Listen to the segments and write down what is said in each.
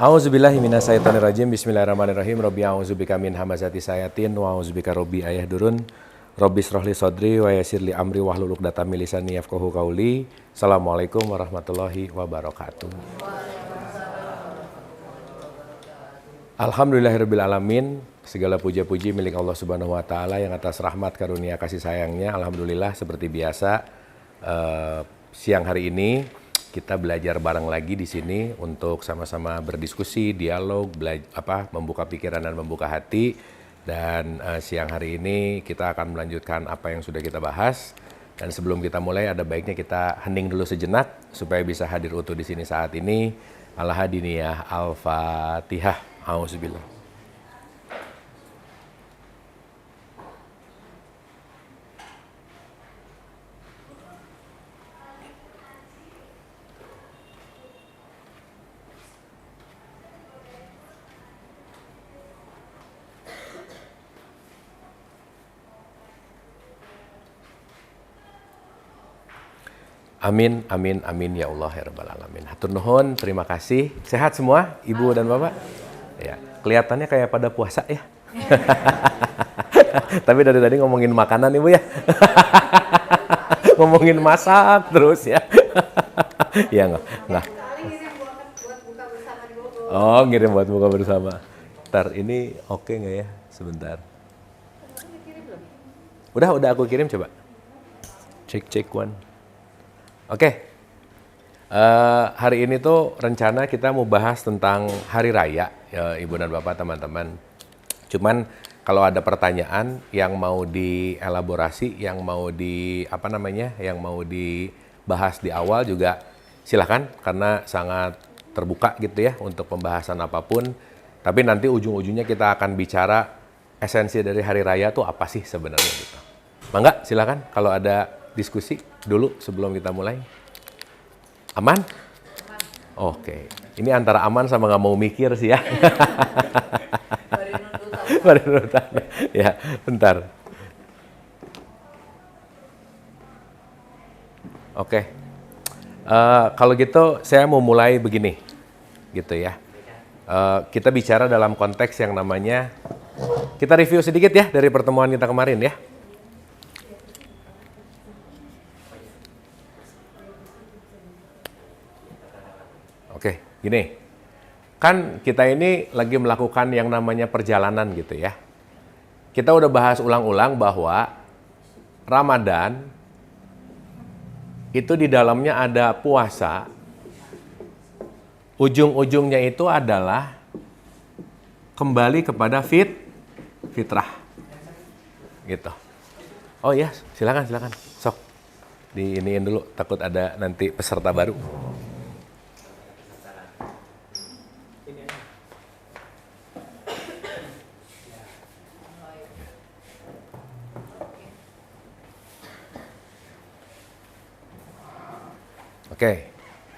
A'udzubillahi minasyaitonirrajim. Bismillahirrahmanirrahim. Rabbi a'udzubika min hamazati sayatin wa a'udzubika rabbi ayahdurun. Rabbi shrahli sadri wa yassirli amri wahlul 'uqdatam min lisani yafqahu qauli. Assalamualaikum warahmatullahi wabarakatuh. Alhamdulillahirabbil alamin. Segala puja-puji milik Allah Subhanahu wa taala yang atas rahmat karunia kasih sayangnya. Alhamdulillah seperti biasa siang hari ini kita belajar bareng lagi di sini untuk sama-sama berdiskusi, dialog, membuka pikiran dan membuka hati. Dan siang hari ini kita akan melanjutkan apa yang sudah kita bahas. Dan sebelum kita mulai, ada baiknya kita hening dulu sejenak supaya bisa hadir utuh di sini saat ini. Al-Hadiniyah, Al-Fatihah. Auzubillah. Amin, amin, amin ya Allah ya Rabbal Alamin. Hatur nuhun, terima kasih. Sehat semua, Ibu dan Bapak? Ya, kelihatannya kayak pada puasa ya. Tapi dari tadi ngomongin makanan Ibu ya. Ngomongin masak terus ya. Ya enggak. Oh, ngirim buat buka bersama. Ntar ini oke nggak ya? Sebentar. Udah aku kirim coba. Cek one. Oke, hari ini tuh rencana kita mau bahas tentang Hari Raya, ya, Ibu dan Bapak, teman-teman. Cuman kalau ada pertanyaan yang mau dielaborasi, yang mau yang mau dibahas di awal juga silakan, karena sangat terbuka gitu ya untuk pembahasan apapun. Tapi nanti ujung-ujungnya kita akan bicara esensi dari Hari Raya tuh apa sih sebenarnya gitu. Mangga, silakan kalau ada diskusi dulu sebelum kita mulai. Aman? Oke. Ini antara aman sama nggak mau mikir sih ya. Ya, bentar. Oke. Kalau gitu saya mau mulai begini, gitu ya. Kita bicara dalam konteks yang namanya, kita review sedikit ya dari pertemuan kita kemarin ya. Oke, gini, kan kita ini lagi melakukan yang namanya perjalanan gitu ya. Kita udah bahas ulang-ulang bahwa Ramadan itu di dalamnya ada puasa, ujung-ujungnya itu adalah kembali kepada fitrah, gitu. Oh iya, silakan, sok diiniin dulu, takut ada nanti peserta baru. Oke,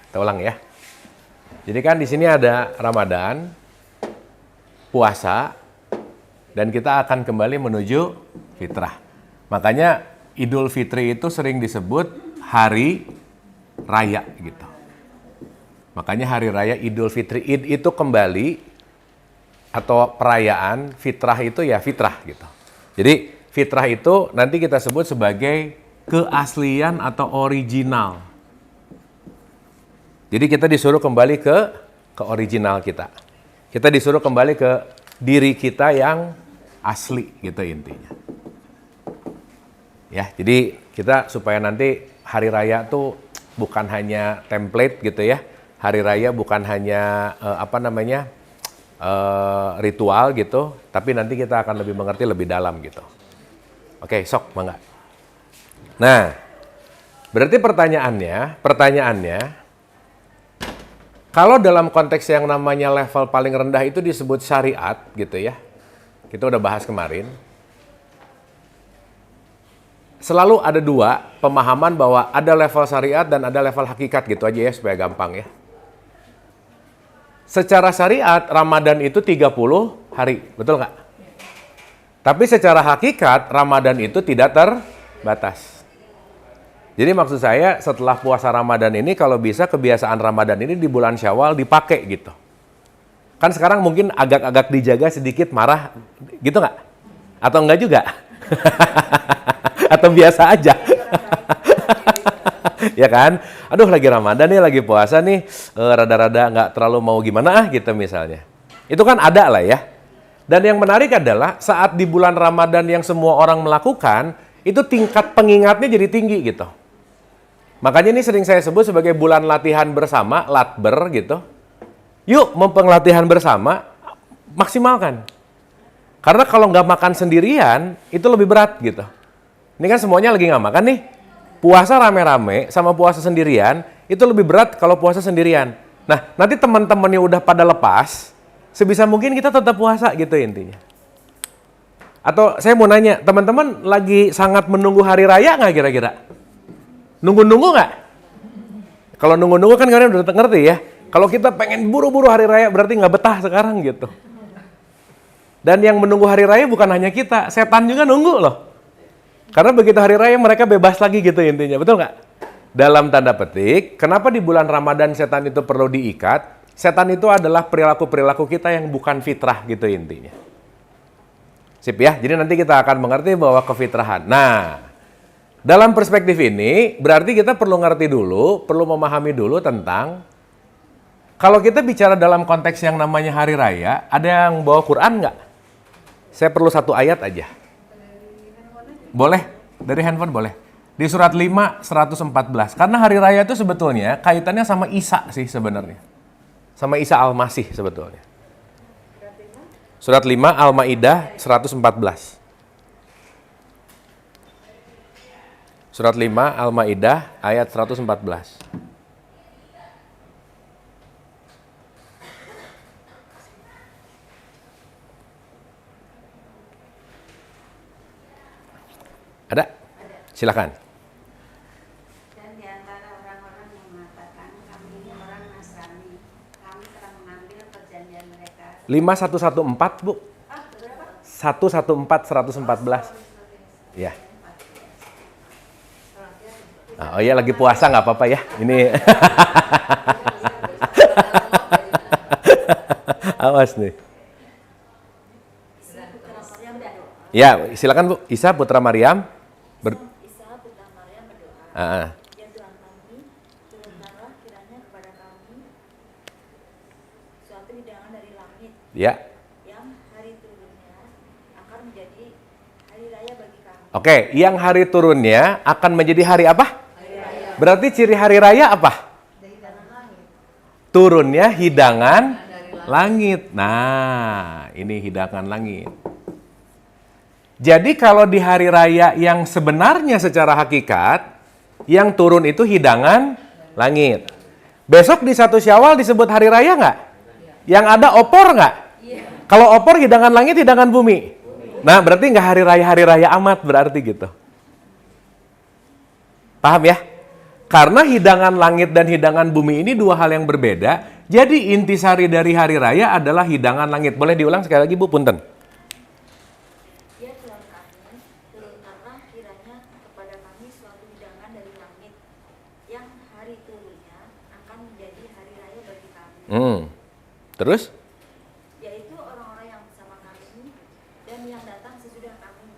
kita ulang ya. Jadi kan di sini ada Ramadan, puasa, dan kita akan kembali menuju fitrah. Makanya Idul Fitri itu sering disebut hari raya gitu. Makanya hari raya Idul Fitri, Id itu kembali atau perayaan, fitrah itu ya fitrah gitu. Jadi fitrah itu nanti kita sebut sebagai keaslian atau original. Jadi kita disuruh kembali ke original kita. Kita disuruh kembali ke diri kita yang asli gitu intinya. Ya, jadi kita supaya nanti hari raya tuh bukan hanya template gitu ya. Hari raya bukan hanya ritual gitu, tapi nanti kita akan lebih mengerti lebih dalam gitu. Oke, sok mangga. Nah, berarti pertanyaannya kalau dalam konteks yang namanya level paling rendah itu disebut syariat gitu ya. Kita udah bahas kemarin. Selalu ada dua pemahaman bahwa ada level syariat dan ada level hakikat gitu aja ya supaya gampang ya. Secara syariat Ramadan itu 30 hari, betul nggak? Tapi secara hakikat Ramadan itu tidak terbatas. Jadi maksud saya setelah puasa Ramadan ini kalau bisa kebiasaan Ramadan ini di bulan Syawal dipakai gitu. Kan sekarang mungkin agak-agak dijaga sedikit, marah gitu nggak? Atau enggak juga? Atau biasa aja? Ya kan? Aduh lagi Ramadan nih, lagi puasa nih, rada-rada nggak terlalu mau gimana gitu misalnya. Itu kan ada lah ya. Dan yang menarik adalah saat di bulan Ramadan yang semua orang melakukan, itu tingkat pengingatnya jadi tinggi gitu. Makanya ini sering saya sebut sebagai bulan latihan bersama, latber gitu. Yuk mempenglatihan bersama, maksimalkan. Karena kalau nggak makan sendirian, itu lebih berat gitu. Ini kan semuanya lagi nggak makan nih. Puasa rame-rame sama puasa sendirian, itu lebih berat kalau puasa sendirian. Nah, nanti teman-temannya udah pada lepas, sebisa mungkin kita tetap puasa gitu intinya. Atau saya mau nanya, teman-teman lagi sangat menunggu hari raya nggak kira-kira? Nunggu-nunggu nggak? Kalau nunggu-nunggu kan kalian udah ngerti ya. Kalau kita pengen buru-buru hari raya berarti nggak betah sekarang gitu. Dan yang menunggu hari raya bukan hanya kita, setan juga nunggu loh. Karena begitu hari raya mereka bebas lagi gitu intinya, betul nggak? Dalam tanda petik, kenapa di bulan Ramadan setan itu perlu diikat? Setan itu adalah perilaku-perilaku kita yang bukan fitrah gitu intinya. Sip ya, jadi nanti kita akan mengerti bahwa kefitrahan. Nah, dalam perspektif ini, berarti kita perlu ngerti dulu, perlu memahami dulu tentang kalau kita bicara dalam konteks yang namanya hari raya, ada yang bawa Quran nggak? Saya perlu satu ayat aja. Boleh? Dari handphone boleh. Di surat 5, 114. Karena hari raya itu sebetulnya kaitannya sama Isa sih sebenarnya. Sama Isa Al-Masih sebetulnya. Surat 5, Al-Ma'idah 114. Surat 5, Al-Ma'idah, ayat 114. Ada? Silakan. Dan di antara orang-orang yang mengatakan, kami ini orang Nasrani, kami telah mengambil perjanjian mereka. 5114, Bu. Berapa? 114, 114. Ya. Oh iya lagi puasa nggak apa-apa ya. Ini awas nih. Ya silakan Bu. Isa putra Maryam. Isa putra Maryam berdoa. Ya Tuhan kami, turunkanlah kiranya kepada kami suatu hidangan dari langit. Ya. Yang hari turunnya akan menjadi hari raya bagi kami. Oke, yang hari turunnya akan menjadi hari apa? Berarti ciri hari raya apa? Turunnya hidangan langit. Nah, ini hidangan langit. Jadi kalau di hari raya yang sebenarnya secara hakikat, yang turun itu hidangan langit. Besok di 1 Syawal disebut hari raya nggak? Yang ada opor nggak? Kalau opor hidangan langit, hidangan bumi. Nah, berarti nggak hari raya amat berarti gitu. Paham ya? Karena hidangan langit dan hidangan bumi ini dua hal yang berbeda. Jadi intisari dari hari raya adalah hidangan langit. Boleh diulang sekali lagi Bu, punten. Ya Tuhan kami, turunkanlah kiranya kepada kami suatu hidangan dari langit. Yang hari turunnya akan menjadi hari raya bagi kami. Terus? Yaitu orang-orang yang bersama kami dan yang datang sesudah kami.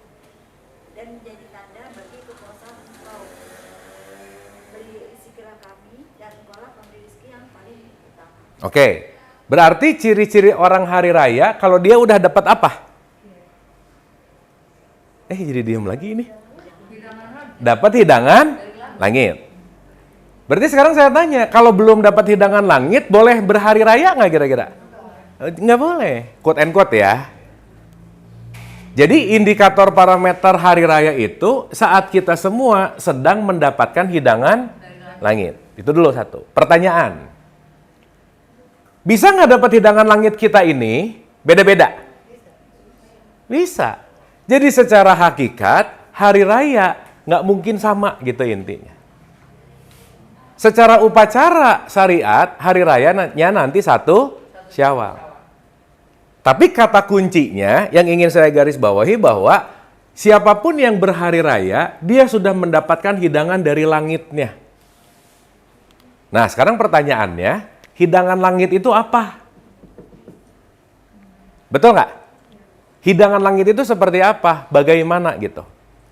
Dan menjadi tanda bagi kekuasaan Engkau. Beri rezekilah kami dan Engkaulah pemberi rezeki yang paling utama. Oke. Berarti ciri-ciri orang hari raya kalau dia udah dapat apa? Jadi diem lagi ini. Dapat hidangan langit. Berarti sekarang saya tanya, kalau belum dapat hidangan langit, boleh berhari raya nggak kira-kira? Nggak boleh. Quote and quote ya. Jadi indikator parameter hari raya itu saat kita semua sedang mendapatkan hidangan langit. Itu dulu satu. Pertanyaan. Bisa nggak dapat hidangan langit kita ini beda-beda? Bisa. Jadi secara hakikat hari raya nggak mungkin sama gitu intinya. Secara upacara syariat hari rayanya nanti 1 Syawal. Tapi kata kuncinya yang ingin saya garis bawahi bahwa siapapun yang berhari raya, dia sudah mendapatkan hidangan dari langitnya. Nah, sekarang pertanyaannya, hidangan langit itu apa? Betul nggak? Hidangan langit itu seperti apa? Bagaimana gitu.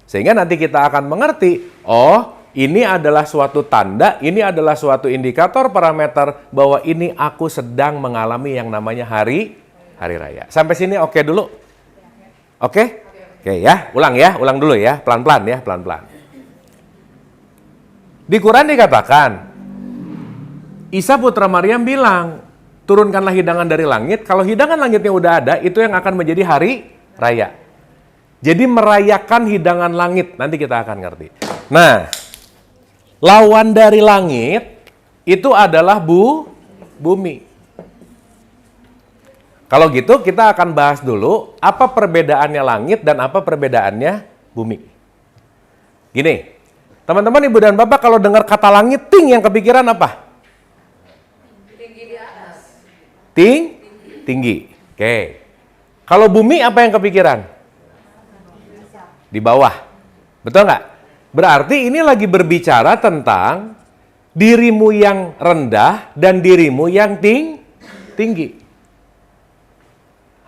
Sehingga nanti kita akan mengerti, oh ini adalah suatu tanda, ini adalah suatu indikator parameter bahwa ini aku sedang mengalami yang namanya hari raya. Sampai sini oke dulu? Oke? Oke ya, ulang dulu ya, pelan-pelan ya, pelan-pelan. Di Quran dikatakan, Isa putra Maryam bilang, turunkanlah hidangan dari langit. Kalau hidangan langitnya udah ada, itu yang akan menjadi hari raya. Jadi merayakan hidangan langit, nanti kita akan ngerti. Nah, lawan dari langit itu adalah bumi. Kalau gitu kita akan bahas dulu apa perbedaannya langit dan apa perbedaannya bumi. Gini, teman-teman ibu dan bapak kalau dengar kata langit, ting yang kepikiran apa? Tinggi. Oke. Kalau bumi apa yang kepikiran? Di bawah. Betul nggak? Berarti ini lagi berbicara tentang dirimu yang rendah dan dirimu yang tinggi.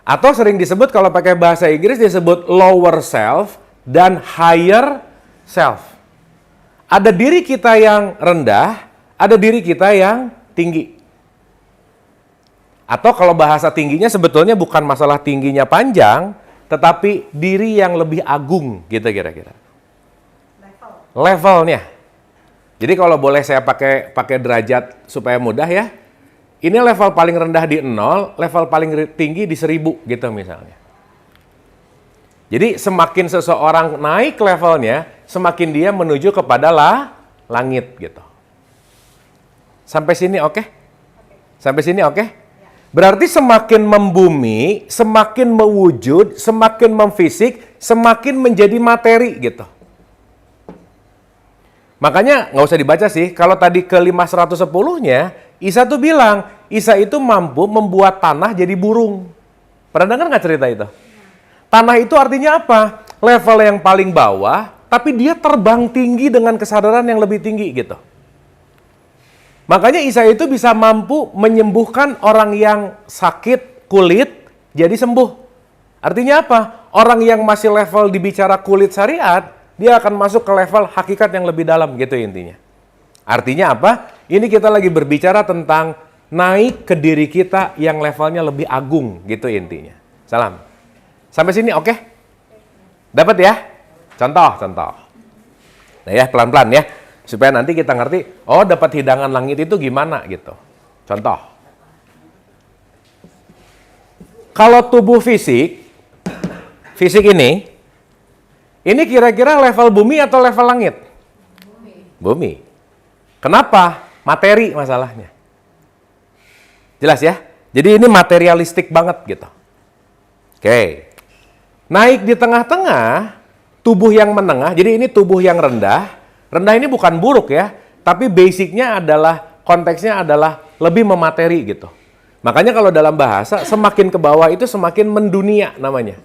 Atau sering disebut kalau pakai bahasa Inggris disebut lower self dan higher self. Ada diri kita yang rendah, ada diri kita yang tinggi. Atau kalau bahasa tingginya sebetulnya bukan masalah tingginya panjang, tetapi diri yang lebih agung gitu kira-kira. Levelnya. Jadi kalau boleh saya pakai derajat supaya mudah ya. Ini level paling rendah di 0, level paling tinggi di 1000 gitu misalnya. Jadi semakin seseorang naik levelnya, semakin dia menuju kepada langit gitu. Sampai sini oke? Sampai sini oke? Berarti semakin membumi, semakin mewujud, semakin memfisik, semakin menjadi materi gitu. Makanya nggak usah dibaca sih, kalau tadi ke 510-nya, Isa tuh bilang, Isa itu mampu membuat tanah jadi burung. Pernah dengar nggak cerita itu? Tanah itu artinya apa? Level yang paling bawah, tapi dia terbang tinggi dengan kesadaran yang lebih tinggi gitu. Makanya Isa itu bisa mampu menyembuhkan orang yang sakit kulit jadi sembuh. Artinya apa? Orang yang masih level dibicara kulit syariat, dia akan masuk ke level hakikat yang lebih dalam gitu intinya. Artinya apa? Ini kita lagi berbicara tentang naik ke diri kita yang levelnya lebih agung gitu intinya. Salam. Sampai sini oke? Dapat ya? Contoh. Nah ya, pelan-pelan ya. Supaya nanti kita ngerti, oh dapat hidangan langit itu gimana gitu. Contoh. Kalau tubuh fisik ini kira-kira level bumi atau level langit? Bumi. Kenapa? Materi masalahnya. Jelas ya? Jadi ini materialistik banget gitu. Oke. Naik di tengah-tengah, tubuh yang menengah, jadi ini tubuh yang rendah. Rendah ini bukan buruk ya, tapi basicnya adalah, konteksnya adalah lebih memateri gitu. Makanya kalau dalam bahasa, semakin ke bawah itu semakin mendunia namanya.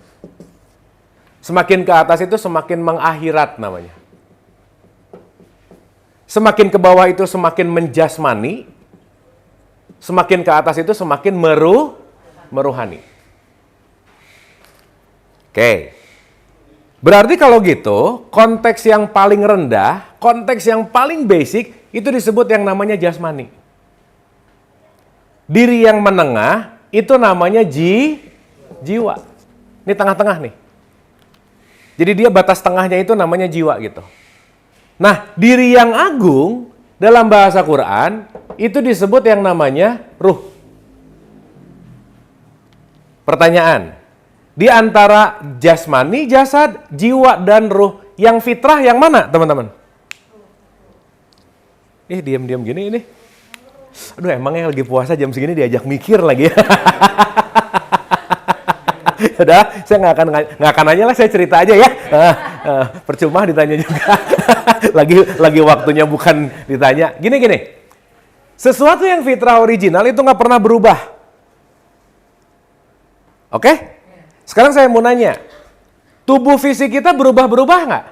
Semakin ke atas itu semakin mengakhirat namanya. Semakin ke bawah itu semakin menjasmani, semakin ke atas itu semakin meruhani. Oke. Berarti kalau gitu, konteks yang paling rendah, konteks yang paling basic, itu disebut yang namanya jasmani. Diri yang menengah, itu namanya jiwa. Ini tengah-tengah nih. Jadi dia batas tengahnya itu namanya jiwa gitu. Nah, diri yang agung, dalam bahasa Quran, itu disebut yang namanya ruh. Pertanyaan. Di antara jasmani, jasad, jiwa, dan ruh, yang fitrah yang mana, teman-teman? Diam-diam gini ini. Aduh, emangnya lagi puasa jam segini diajak mikir lagi. Udah, saya nggak akan nanya lah, saya cerita aja ya. Percuma ditanya juga. lagi waktunya bukan ditanya. Gini. Sesuatu yang fitrah original itu nggak pernah berubah. Oke? Sekarang saya mau nanya, tubuh fisik kita berubah-berubah nggak?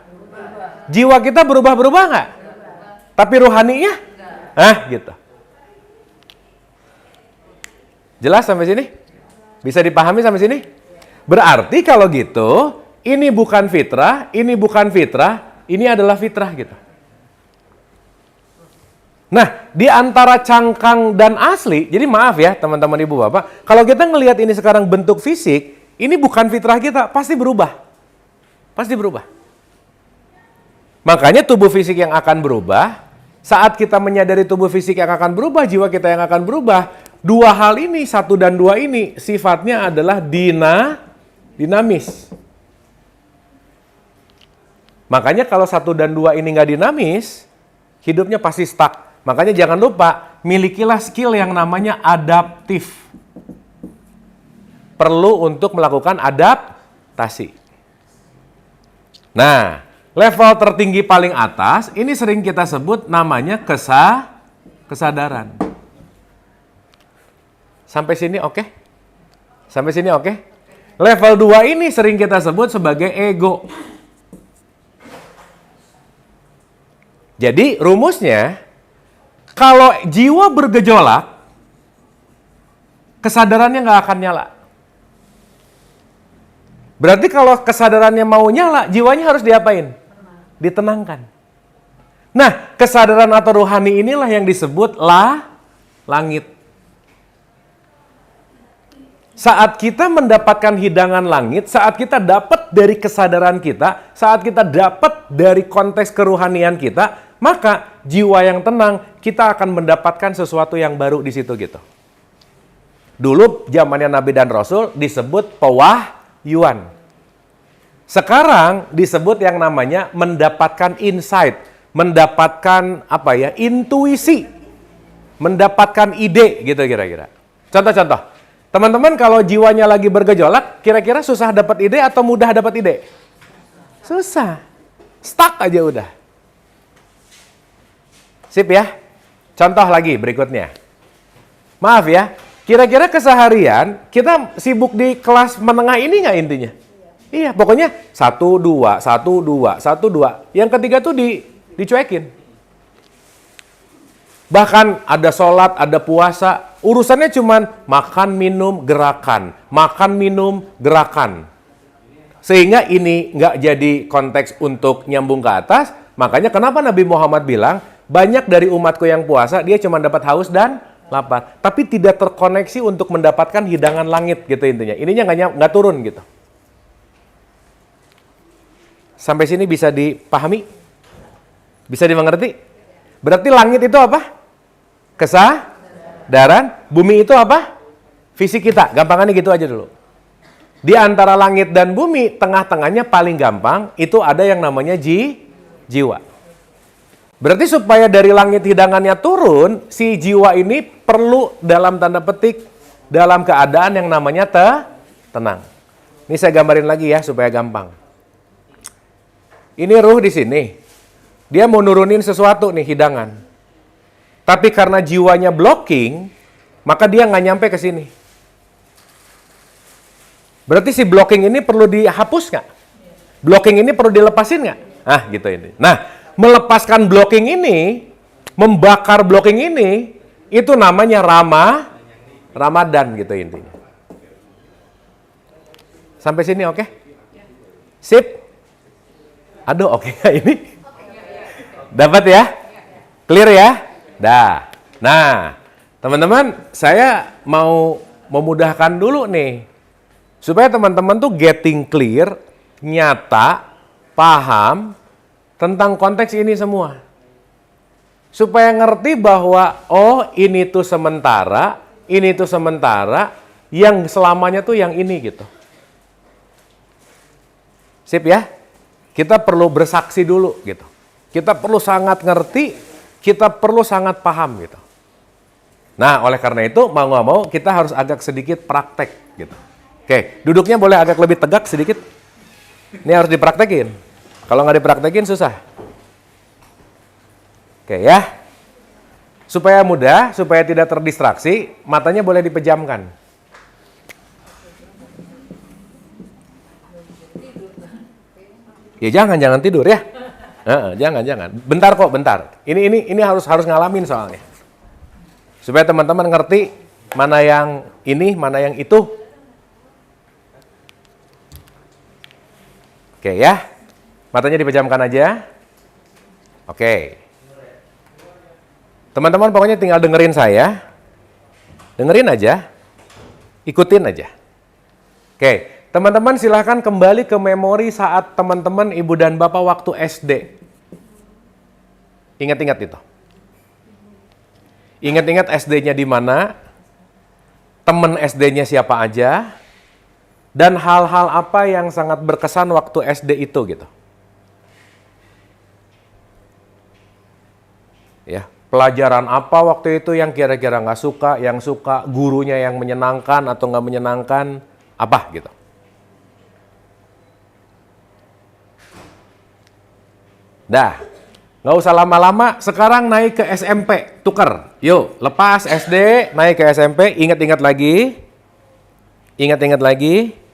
Jiwa kita berubah-berubah nggak? Tapi rohaninya? Gitu. Jelas sampai sini? Bisa dipahami sampai sini? Berarti kalau gitu, ini bukan fitrah, ini bukan fitrah, ini adalah fitrah gitu. Nah, di antara cangkang dan asli, jadi maaf ya teman-teman ibu bapak, kalau kita ngelihat ini sekarang bentuk fisik, ini bukan fitrah kita, pasti berubah. Pasti berubah. Makanya tubuh fisik yang akan berubah, saat kita menyadari tubuh fisik yang akan berubah, jiwa kita yang akan berubah, dua hal ini, satu dan dua ini, sifatnya adalah dinamis. Makanya kalau satu dan dua ini nggak dinamis, hidupnya pasti stuck. Makanya jangan lupa, milikilah skill yang namanya adaptif. Perlu untuk melakukan adaptasi. Nah, level tertinggi paling atas, ini sering kita sebut namanya kesadaran. Sampai sini oke? Sampai sini oke? Level 2 ini sering kita sebut sebagai ego. Jadi rumusnya, kalau jiwa bergejolak, kesadarannya nggak akan nyala. Berarti kalau kesadarannya mau nyala, jiwanya harus diapain? Ditenangkan. Nah, kesadaran atau rohani inilah yang disebut langit. Saat kita mendapatkan hidangan langit, saat kita dapat dari kesadaran kita, saat kita dapat dari konteks kerohanian kita, maka jiwa yang tenang, kita akan mendapatkan sesuatu yang baru di situ gitu. Dulu zamannya Nabi dan Rasul disebut pewahyuan. Sekarang disebut yang namanya mendapatkan insight, mendapatkan intuisi, mendapatkan ide gitu kira-kira. Contoh-contoh. Teman-teman kalau jiwanya lagi bergejolak, kira-kira susah dapat ide atau mudah dapat ide? Susah. Stuck aja udah. Sip ya. Contoh lagi berikutnya. Maaf ya, kira-kira keseharian kita sibuk di kelas menengah ini nggak intinya? Iya, pokoknya 1, 2, 1, 2, 1, 2. Yang ketiga tuh dicuekin. Bahkan ada sholat, ada puasa, urusannya cuman makan, minum, gerakan. Makan, minum, gerakan. Sehingga ini nggak jadi konteks untuk nyambung ke atas. Makanya kenapa Nabi Muhammad bilang, banyak dari umatku yang puasa, dia cuma dapat haus dan lapar. Tapi tidak terkoneksi untuk mendapatkan hidangan langit gitu intinya. Ininya nggak turun gitu. Sampai sini bisa dipahami? Bisa dimengerti? Berarti langit itu apa? Kesadaran. Bumi itu apa? Fisik kita. Gampangannya gitu aja dulu. Di antara langit dan bumi, tengah-tengahnya paling gampang, itu ada yang namanya jiwa. Berarti supaya dari langit hidangannya turun, si jiwa ini perlu dalam tanda petik, dalam keadaan yang namanya tenang. Ini saya gambarin lagi ya, supaya gampang. Ini ruh di sini. Dia mau nurunin sesuatu nih, hidangan. Tapi karena jiwanya blocking, maka dia nggak nyampe ke sini. Berarti si blocking ini perlu dihapus nggak? Blocking ini perlu dilepasin nggak? Gitu ini. Nah, melepaskan blocking ini, membakar blocking ini, itu namanya Ramadan gitu intinya. Sampai sini oke? Sip? Aduh oke nggak ini? Dapat ya? Clear ya? Dah. Nah, teman-teman, saya mau memudahkan dulu nih. Supaya teman-teman tuh getting clear, nyata, paham tentang konteks ini semua. Supaya ngerti bahwa, oh ini tuh sementara, yang selamanya tuh yang ini gitu. Sip ya? Kita perlu bersaksi dulu gitu. Kita perlu sangat ngerti, kita perlu sangat paham gitu. Nah, oleh karena itu mau nggak mau kita harus agak sedikit praktek gitu. Oke, duduknya boleh agak lebih tegak sedikit. Ini harus dipraktekin. Kalau nggak dipraktekin susah. Oke ya. Supaya mudah, supaya tidak terdistraksi, matanya boleh dipejamkan. Ya jangan tidur ya. Jangan. Bentar kok, bentar. Ini harus ngalamin soalnya. Supaya teman-teman ngerti mana yang ini, mana yang itu. Oke ya. Matanya dipejamkan aja. Oke. Teman-teman pokoknya tinggal dengerin saya. Dengerin aja. Ikutin aja. Oke. Teman-teman silahkan kembali ke memori saat teman-teman ibu dan bapak waktu SD. Ingat-ingat itu. Ingat-ingat SD-nya di mana, teman SD-nya siapa aja, dan hal-hal apa yang sangat berkesan waktu SD itu gitu. Ya, pelajaran apa waktu itu yang kira-kira nggak suka, yang suka, gurunya yang menyenangkan atau nggak menyenangkan, apa gitu. Dah, nggak usah lama-lama, sekarang naik ke SMP, tuker. Yuk, lepas SD, naik ke SMP, ingat-ingat lagi. Ingat-ingat lagi.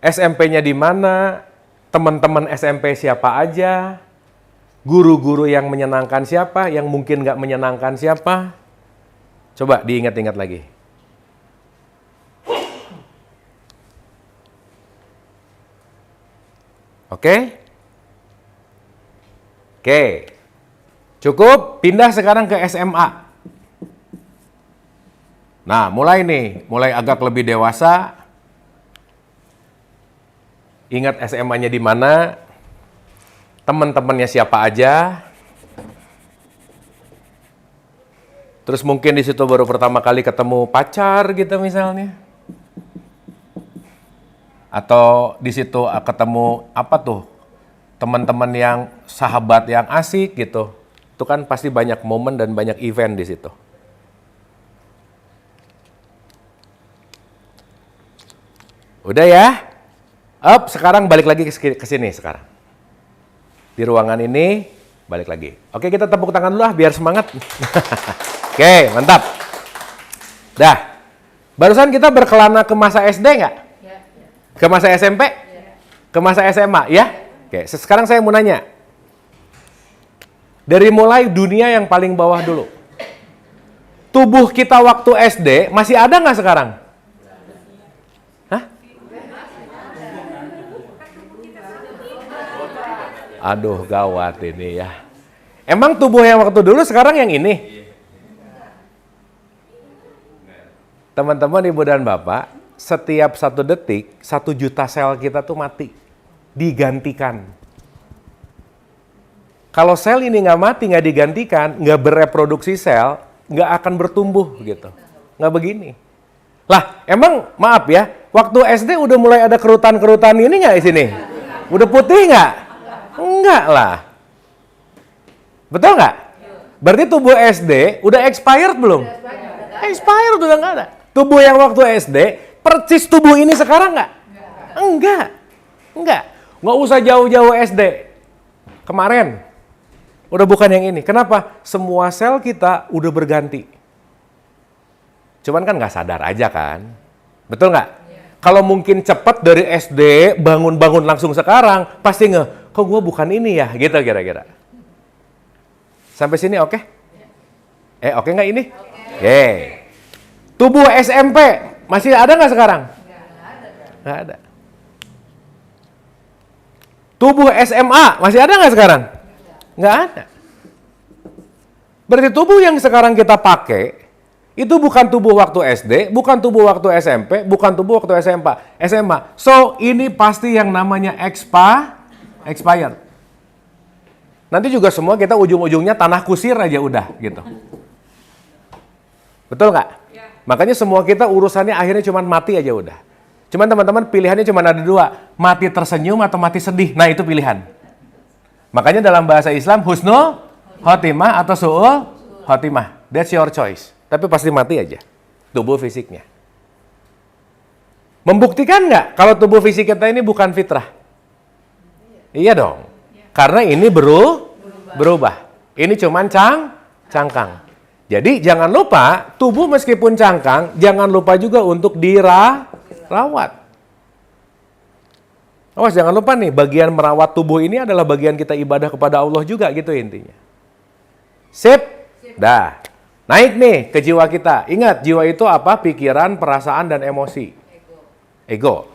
SMP-nya di mana, teman-teman SMP siapa aja, guru-guru yang menyenangkan siapa, yang mungkin nggak menyenangkan siapa. Coba diingat-ingat lagi. Oke? Oke. Cukup, pindah sekarang ke SMA. Nah, mulai nih, mulai agak lebih dewasa. Ingat SMA-nya di mana, teman-temannya siapa aja. Terus mungkin di situ baru pertama kali ketemu pacar gitu misalnya. Atau di situ ketemu apa tuh? Teman-teman yang sahabat yang asik gitu. Itu kan pasti banyak momen dan banyak event di situ. Udah ya? Up, sekarang balik lagi ke sini sekarang. Di ruangan ini balik lagi. Oke, kita tepuk tangan dulu lah biar semangat. Oke, mantap. Dah. Barusan kita berkelana ke masa SD nggak? Ya. Ke masa SMP? Ya. Ke masa SMA, ya? Oke, sekarang saya mau nanya. Dari mulai dunia yang paling bawah dulu. Tubuh kita waktu SD masih ada nggak sekarang? Hah? Aduh, gawat ini ya. Emang tubuh yang waktu dulu sekarang yang ini? Teman-teman, ibu dan bapak, setiap 1 detik, 1 juta sel kita tuh mati. Digantikan. Kalau sel ini nggak mati, nggak digantikan, nggak bereproduksi sel, nggak akan bertumbuh gitu. Nggak begini. Lah, emang maaf ya, waktu SD udah mulai ada kerutan-kerutan ini nggak di sini? Udah putih nggak? Enggak lah. Betul nggak? Berarti tubuh SD udah expired belum? Expired udah nggak ada. Tubuh yang waktu SD, persis tubuh ini sekarang nggak? Enggak. Enggak. Nggak usah jauh-jauh SD. Kemarin, udah bukan yang ini. Kenapa? Semua sel kita udah berganti. Cuman kan nggak sadar aja kan? Betul nggak? Kalau mungkin cepat dari SD, bangun-bangun langsung sekarang, pasti kok gue bukan ini ya? Gitu kira-kira. Sampai sini oke? Oke nggak ini? Oke. Tubuh SMP, masih ada nggak sekarang? Nggak ada. Tubuh SMA, masih ada nggak sekarang? Nggak ada. Berarti tubuh yang sekarang kita pakai, itu bukan tubuh waktu SD, bukan tubuh waktu SMP, bukan tubuh waktu SMA. So, ini pasti yang namanya expired. Nanti juga semua kita ujung-ujungnya tanah kusir aja udah gitu. Betul nggak? Ya. Makanya semua kita urusannya akhirnya cuma mati aja udah. Cuman teman-teman pilihannya cuma ada 2, mati tersenyum atau mati sedih. Nah itu pilihan. Makanya dalam bahasa Islam husnul khotimah atau su'ul khotimah. That's your choice. Tapi pasti mati aja. Tubuh fisiknya. Membuktikan nggak kalau tubuh fisik kita ini bukan fitrah? Iya dong. Karena ini berubah. Ini cuman cangkang. Jadi jangan lupa tubuh meskipun cangkang, jangan lupa juga untuk dirawat. Awas jangan lupa nih, bagian merawat tubuh ini adalah bagian kita ibadah kepada Allah juga gitu intinya. Sip? Dah. Naik nih ke jiwa kita. Ingat, jiwa itu apa? Pikiran, perasaan, dan emosi. Ego.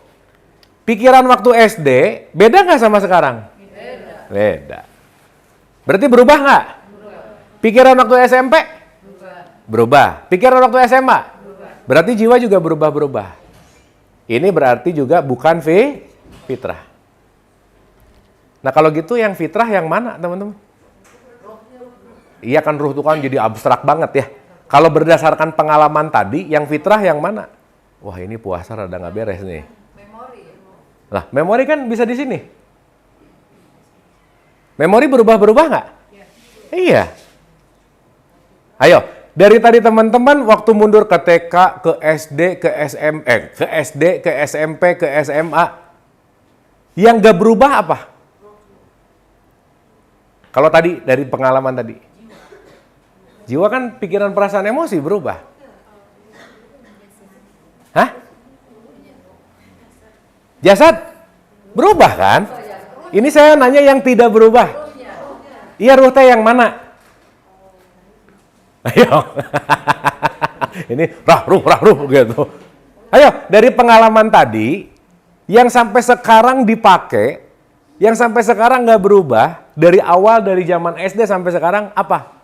Pikiran waktu SD beda nggak sama sekarang? Beda. Berarti berubah nggak? Pikiran waktu SMP? Berubah. Pikiran waktu SMA? Berarti jiwa juga berubah-berubah. Ini berarti juga bukan fitrah. Nah kalau gitu yang fitrah yang mana teman-teman? Iya kan ruh itu kan jadi abstrak banget ya. Kalau berdasarkan pengalaman tadi, yang fitrah yang mana? Wah ini puasa rada nggak beres nih. Lah memori kan bisa di sini. Memori berubah-berubah nggak? Iya. Ayo, dari tadi teman-teman waktu mundur ke TK, ke SD, ke SD, ke SMP, ke SMA, yang nggak berubah apa? Kalau tadi dari pengalaman tadi, jiwa kan pikiran, perasaan, emosi berubah. Hah? Jasad berubah kan? Ini saya nanya yang tidak berubah. Iya, ruh teh yang mana? Ayo. Ini ruh gitu. Ayo, dari pengalaman tadi yang sampai sekarang dipakai, yang sampai sekarang nggak berubah, dari awal dari zaman SD sampai sekarang apa?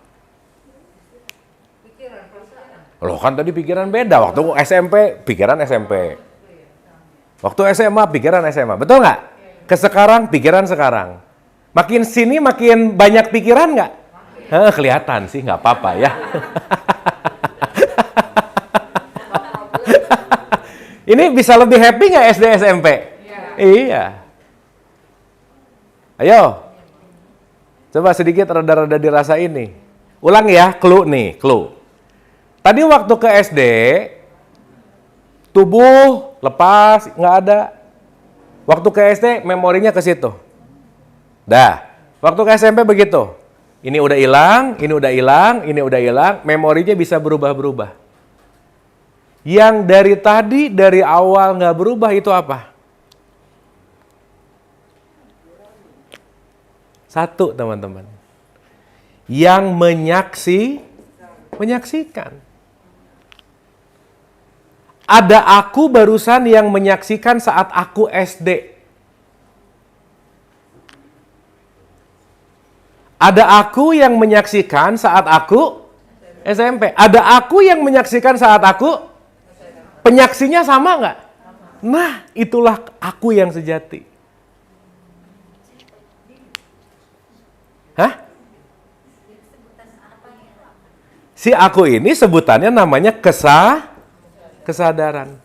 Loh kan tadi pikiran beda, waktu SMP pikiran SMP. Waktu SMA pikiran SMA, betul nggak? Ke sekarang pikiran sekarang. Makin sini makin banyak pikiran nggak? Kelihatan sih, nggak apa-apa ya. Ini bisa lebih happy nggak SD SMP? Iya. Ayo, coba sedikit rada-rada dirasa ini. Ulang ya, clue. Tadi waktu ke SD, tubuh lepas, nggak ada. Waktu ke SD, memorinya ke situ. Dah, waktu ke SMP begitu. Ini udah hilang, ini udah hilang, ini udah hilang, memorinya bisa berubah-berubah. Yang dari tadi, dari awal nggak berubah itu apa? Satu, teman-teman. Yang menyaksikan. Ada aku barusan yang menyaksikan saat aku SD. Ada aku yang menyaksikan saat aku SMP. Ada aku yang menyaksikan saat aku, penyaksinya sama nggak? Nah, itulah aku yang sejati. Hah? Si aku ini sebutannya namanya kesadaran.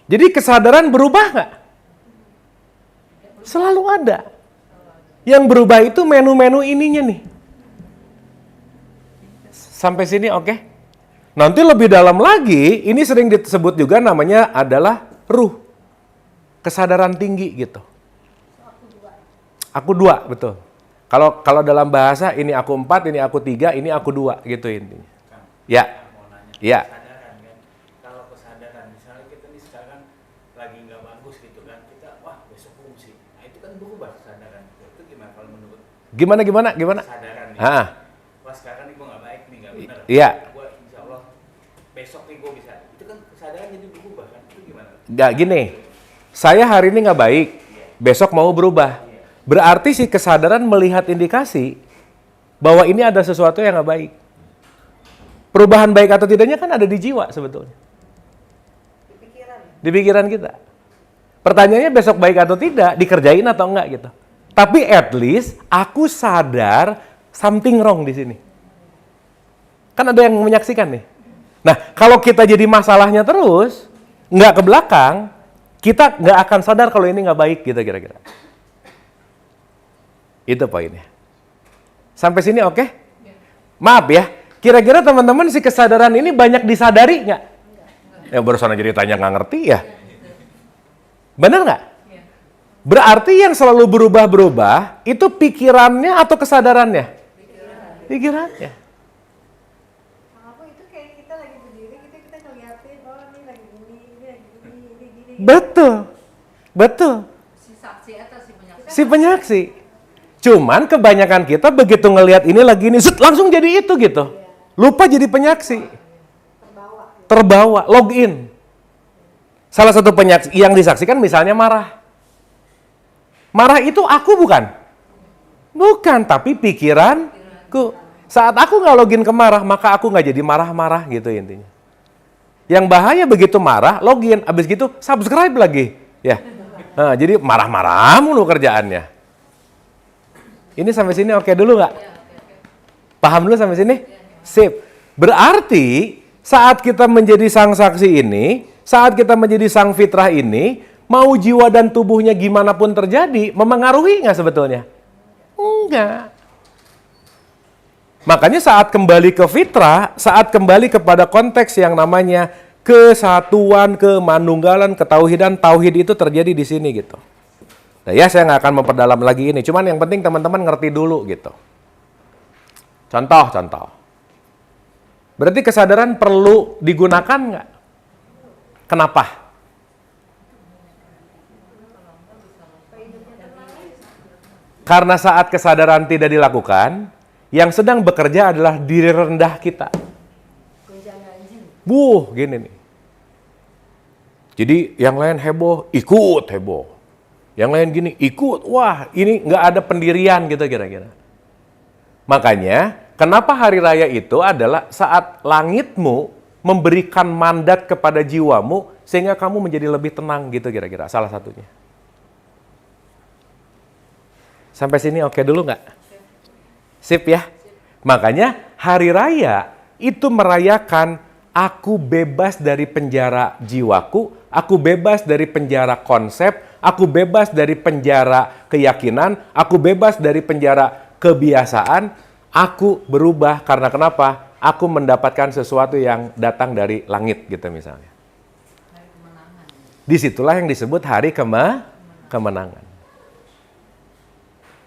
Jadi kesadaran berubah nggak? Selalu ada. Yang berubah itu menu-menu ininya nih. Sampai sini oke? Nanti lebih dalam lagi, ini sering disebut juga namanya adalah ruh. Kesadaran tinggi gitu. Aku dua, betul. Kalau dalam bahasa ini aku 4, ini aku 3, ini aku 2 gitu intinya. Ya. Ya. Kalau kesadaran, misalnya kita nih sekarang lagi nggak bagus gitu kan, kita wah besok fungsi. Nah itu kan berubah kesadaran. Itu gimana kalau menurut? Gimana? Kesadaran nih. Wah sekarang nih gue nggak baik nih, nggak benar. Iya. Gue insya Allah besok nih gue bisa. Itu kan kesadaran jadi berubah kan? Itu gimana? Nggak gini, saya hari ini nggak baik, besok mau berubah. Berarti si kesadaran melihat indikasi bahwa ini ada sesuatu yang nggak baik. Perubahan baik atau tidaknya kan ada di jiwa sebetulnya. Di pikiran kita. Pertanyaannya besok baik atau tidak, dikerjain atau enggak gitu. Tapi at least aku sadar something wrong di sini. Kan ada yang menyaksikan nih. Nah, kalau kita jadi masalahnya terus, nggak ke belakang, kita nggak akan sadar kalau ini nggak baik gitu kira-kira. Itu poinnya. Sampai sini oke? Maaf ya, kira-kira teman-teman si kesadaran ini banyak disadari nggak? Ya barusan aja ditanya nggak ngerti ya. Benar nggak? Berarti yang selalu berubah-berubah itu pikirannya atau kesadarannya? Pikirannya. Apa itu kayak kita lagi berdiri, kita ngeliatin, oh ini lagi gini. Betul. Si saksi atau si penyaksi? Si penyaksi. Cuman kebanyakan kita begitu ngelihat ini lagi ini, langsung jadi itu gitu. Lupa jadi penyaksi. Terbawa, login. Salah satu yang disaksikan misalnya marah. Marah itu aku bukan? Bukan, tapi pikiranku. Saat aku nggak login ke marah, maka aku nggak jadi marah-marah gitu intinya. Yang bahaya begitu marah, login, abis gitu subscribe lagi. Ya, nah, jadi marah-marah mulu kerjaannya. Ini sampai sini oke dulu nggak? Paham dulu sampai sini? Sip. Berarti saat kita menjadi sang saksi ini, saat kita menjadi sang fitrah ini, mau jiwa dan tubuhnya gimana pun terjadi, memengaruhi nggak sebetulnya? Enggak. Makanya saat kembali ke fitrah, saat kembali kepada konteks yang namanya kesatuan, kemanunggalan, ketauhidan, tauhid itu terjadi di sini gitu. Nah ya saya nggak akan memperdalam lagi ini, cuman yang penting teman-teman ngerti dulu gitu. Contoh. Berarti kesadaran perlu digunakan nggak? Kenapa? Karena saat kesadaran tidak dilakukan, yang sedang bekerja adalah diri rendah kita. Gini nih. Jadi yang lain heboh, ikut heboh. Yang lain gini, ikut. Wah, ini nggak ada pendirian gitu kira-kira. Makanya, kenapa hari raya itu adalah saat langitmu memberikan mandat kepada jiwamu sehingga kamu menjadi lebih tenang gitu kira-kira. Salah satunya. Sampai sini oke dulu nggak? Sip ya? Makanya hari raya itu merayakan aku bebas dari penjara jiwaku, aku bebas dari penjara konsep, aku bebas dari penjara keyakinan, aku bebas dari penjara kebiasaan, aku berubah karena kenapa? Aku mendapatkan sesuatu yang datang dari langit gitu misalnya. Disitulah yang disebut hari kemenangan.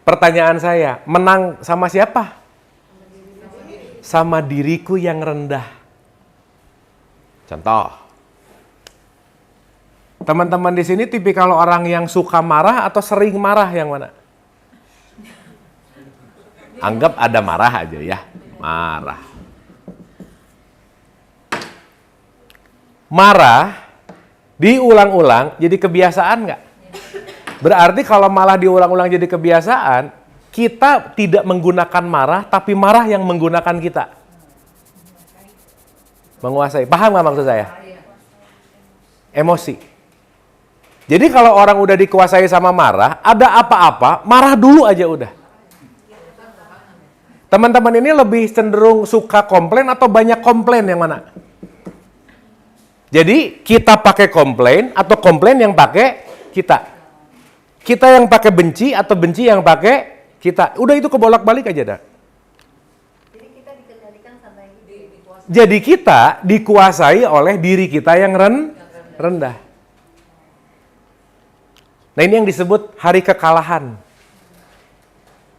Pertanyaan saya, menang sama siapa? Sama diriku yang rendah. Contoh. Teman-teman di sini tipikal orang yang suka marah atau sering marah yang mana? Anggap ada marah aja ya. Marah. Marah diulang-ulang jadi kebiasaan nggak? Berarti kalau malah diulang-ulang jadi kebiasaan, kita tidak menggunakan marah, tapi marah yang menggunakan kita. Menguasai. Paham nggak maksud saya? Emosi. Jadi kalau orang udah dikuasai sama marah, ada apa-apa, marah dulu aja udah. Teman-teman ini lebih cenderung suka komplain atau banyak komplain yang mana? Jadi kita pakai komplain atau komplain yang pakai kita. Kita yang pakai benci atau benci yang pakai kita. Udah itu kebolak-balik aja dah. Jadi kita dikendalikan sama yang dikuasai. Jadi kita dikuasai oleh diri kita yang rendah. Nah ini yang disebut hari kekalahan.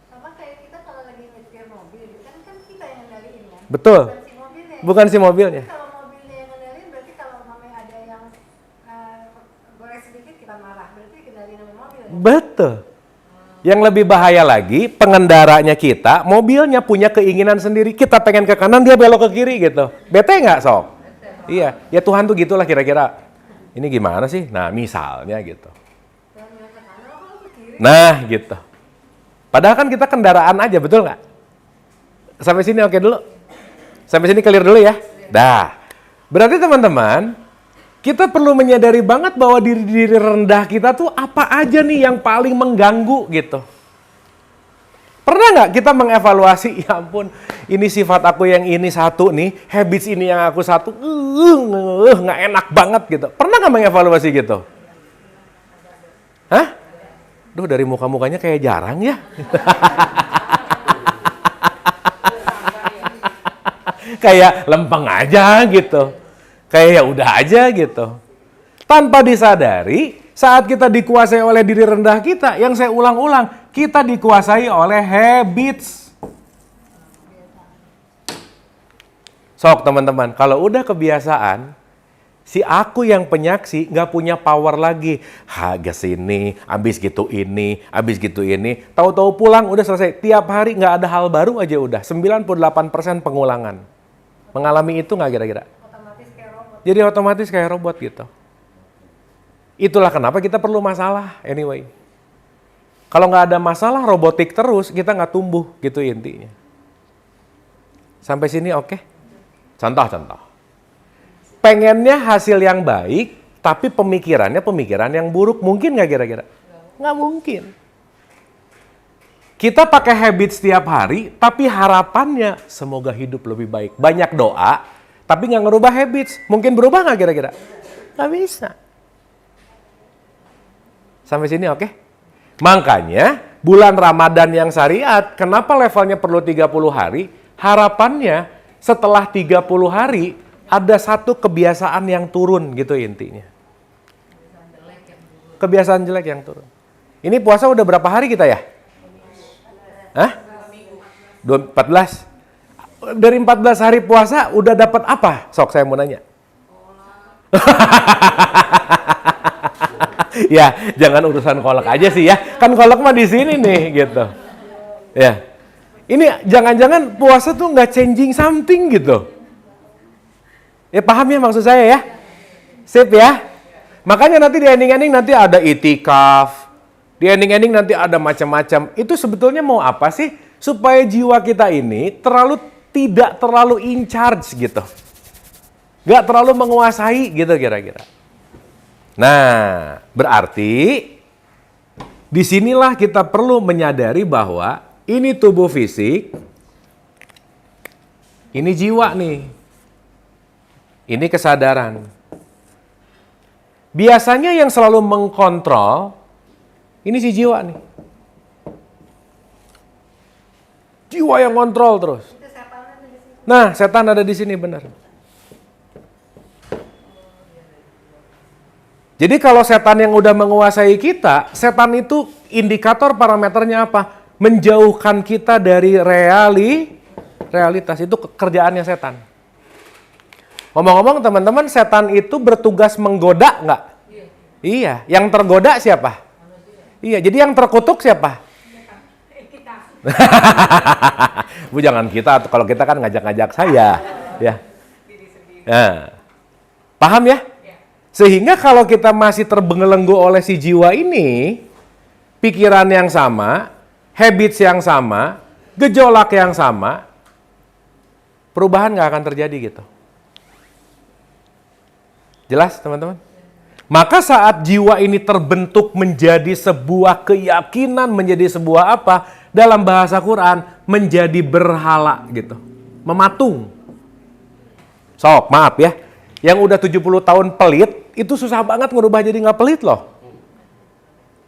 Sama kayak kita kalau lagi nyetir mobil, kan kita yang ngendaliin ya. Betul. Bukan si mobilnya. Bukan si mobilnya. Kalau mobilnya yang ngendaliin, berarti kalau mamanya ada yang goreng sedikit kita marah, berarti kendaliin sama mobil ya. Betul. Yang lebih bahaya lagi, pengendaranya kita, mobilnya punya keinginan sendiri. Kita pengen ke kanan, dia belok ke kiri gitu. Bete nggak, Sob? Iya. Ya Tuhan tuh gitulah kira-kira. Ini gimana sih? Nah, misalnya gitu. Nah, gitu. Padahal kan kita kendaraan aja, betul nggak? Sampai sini oke dulu? Sampai sini clear dulu ya? Dah. Berarti teman-teman, kita perlu menyadari banget bahwa diri-diri rendah kita tuh apa aja nih yang paling mengganggu gitu. Pernah nggak kita mengevaluasi, ya ampun, ini sifat aku yang ini satu nih, habits ini yang aku satu, nggak enak banget gitu. Pernah nggak mengevaluasi gitu? Hah? Duh, dari muka-mukanya kayak jarang ya. Kayak lempeng aja gitu. Kayak ya udah aja gitu. Tanpa disadari, saat kita dikuasai oleh diri rendah kita, yang saya ulang-ulang, kita dikuasai oleh habits. Sok teman-teman, kalau udah kebiasaan, si aku yang penyaksi nggak punya power lagi. Ke sini, abis gitu ini, abis gitu ini. Tahu-tahu pulang udah selesai. Tiap hari nggak ada hal baru aja udah. 98% pengulangan. Mengalami itu nggak kira-kira? Otomatis kayak robot. Jadi otomatis kayak robot gitu. Itulah kenapa kita perlu masalah anyway. Kalau nggak ada masalah robotik terus, kita nggak tumbuh gitu intinya. Sampai sini oke? Contoh-contoh. Pengennya hasil yang baik, tapi pemikirannya pemikiran yang buruk. Mungkin nggak kira-kira? Nggak mungkin. Kita pakai habit setiap hari, tapi harapannya semoga hidup lebih baik. Banyak doa, tapi nggak ngerubah habits. Mungkin berubah nggak kira-kira? Nggak bisa. Sampai sini oke? Makanya bulan Ramadan yang syariat, kenapa levelnya perlu 30 hari? Harapannya setelah 30 hari ada satu kebiasaan yang turun gitu intinya. Kebiasaan jelek yang turun. Ini puasa udah berapa hari kita ya? Hah? 14. Dari 14 hari puasa udah dapat apa? Sok saya mau nanya. Ya, jangan urusan kolak aja sih ya. Kan kolak mah di sini nih gitu. Ya. Ini jangan-jangan puasa tuh nggak changing something gitu. Ya paham ya maksud saya ya? Sip ya? Makanya nanti di ending-ending nanti ada itikaf. Di ending-ending nanti ada macam-macam. Itu sebetulnya mau apa sih? Supaya jiwa kita ini tidak terlalu in charge gitu. Nggak terlalu menguasai gitu kira-kira. Nah, berarti disinilah kita perlu menyadari bahwa ini tubuh fisik, ini jiwa nih, ini kesadaran. Biasanya yang selalu mengkontrol, ini si jiwa nih. Jiwa yang kontrol terus. Nah, setan ada di sini benar. Jadi kalau setan yang udah menguasai kita, setan itu indikator parameternya apa? Menjauhkan kita dari realitas. Itu kerjaannya setan. Ngomong-ngomong teman-teman, setan itu bertugas menggoda nggak? Iya. Yang tergoda siapa? Iya. Jadi yang terkutuk siapa? Bu jangan kita, kalau kita kan ngajak-ngajak saya. Ya. Nah, paham ya? Sehingga kalau kita masih terbelenggu oleh si jiwa ini, pikiran yang sama, habits yang sama, gejolak yang sama, perubahan nggak akan terjadi gitu. Jelas teman-teman? Maka saat jiwa ini terbentuk menjadi sebuah keyakinan, menjadi sebuah apa? Dalam bahasa Quran, menjadi berhala gitu. Mematung. Sok, maaf ya. Yang udah 70 tahun pelit, itu susah banget ngerubah jadi nggak pelit loh.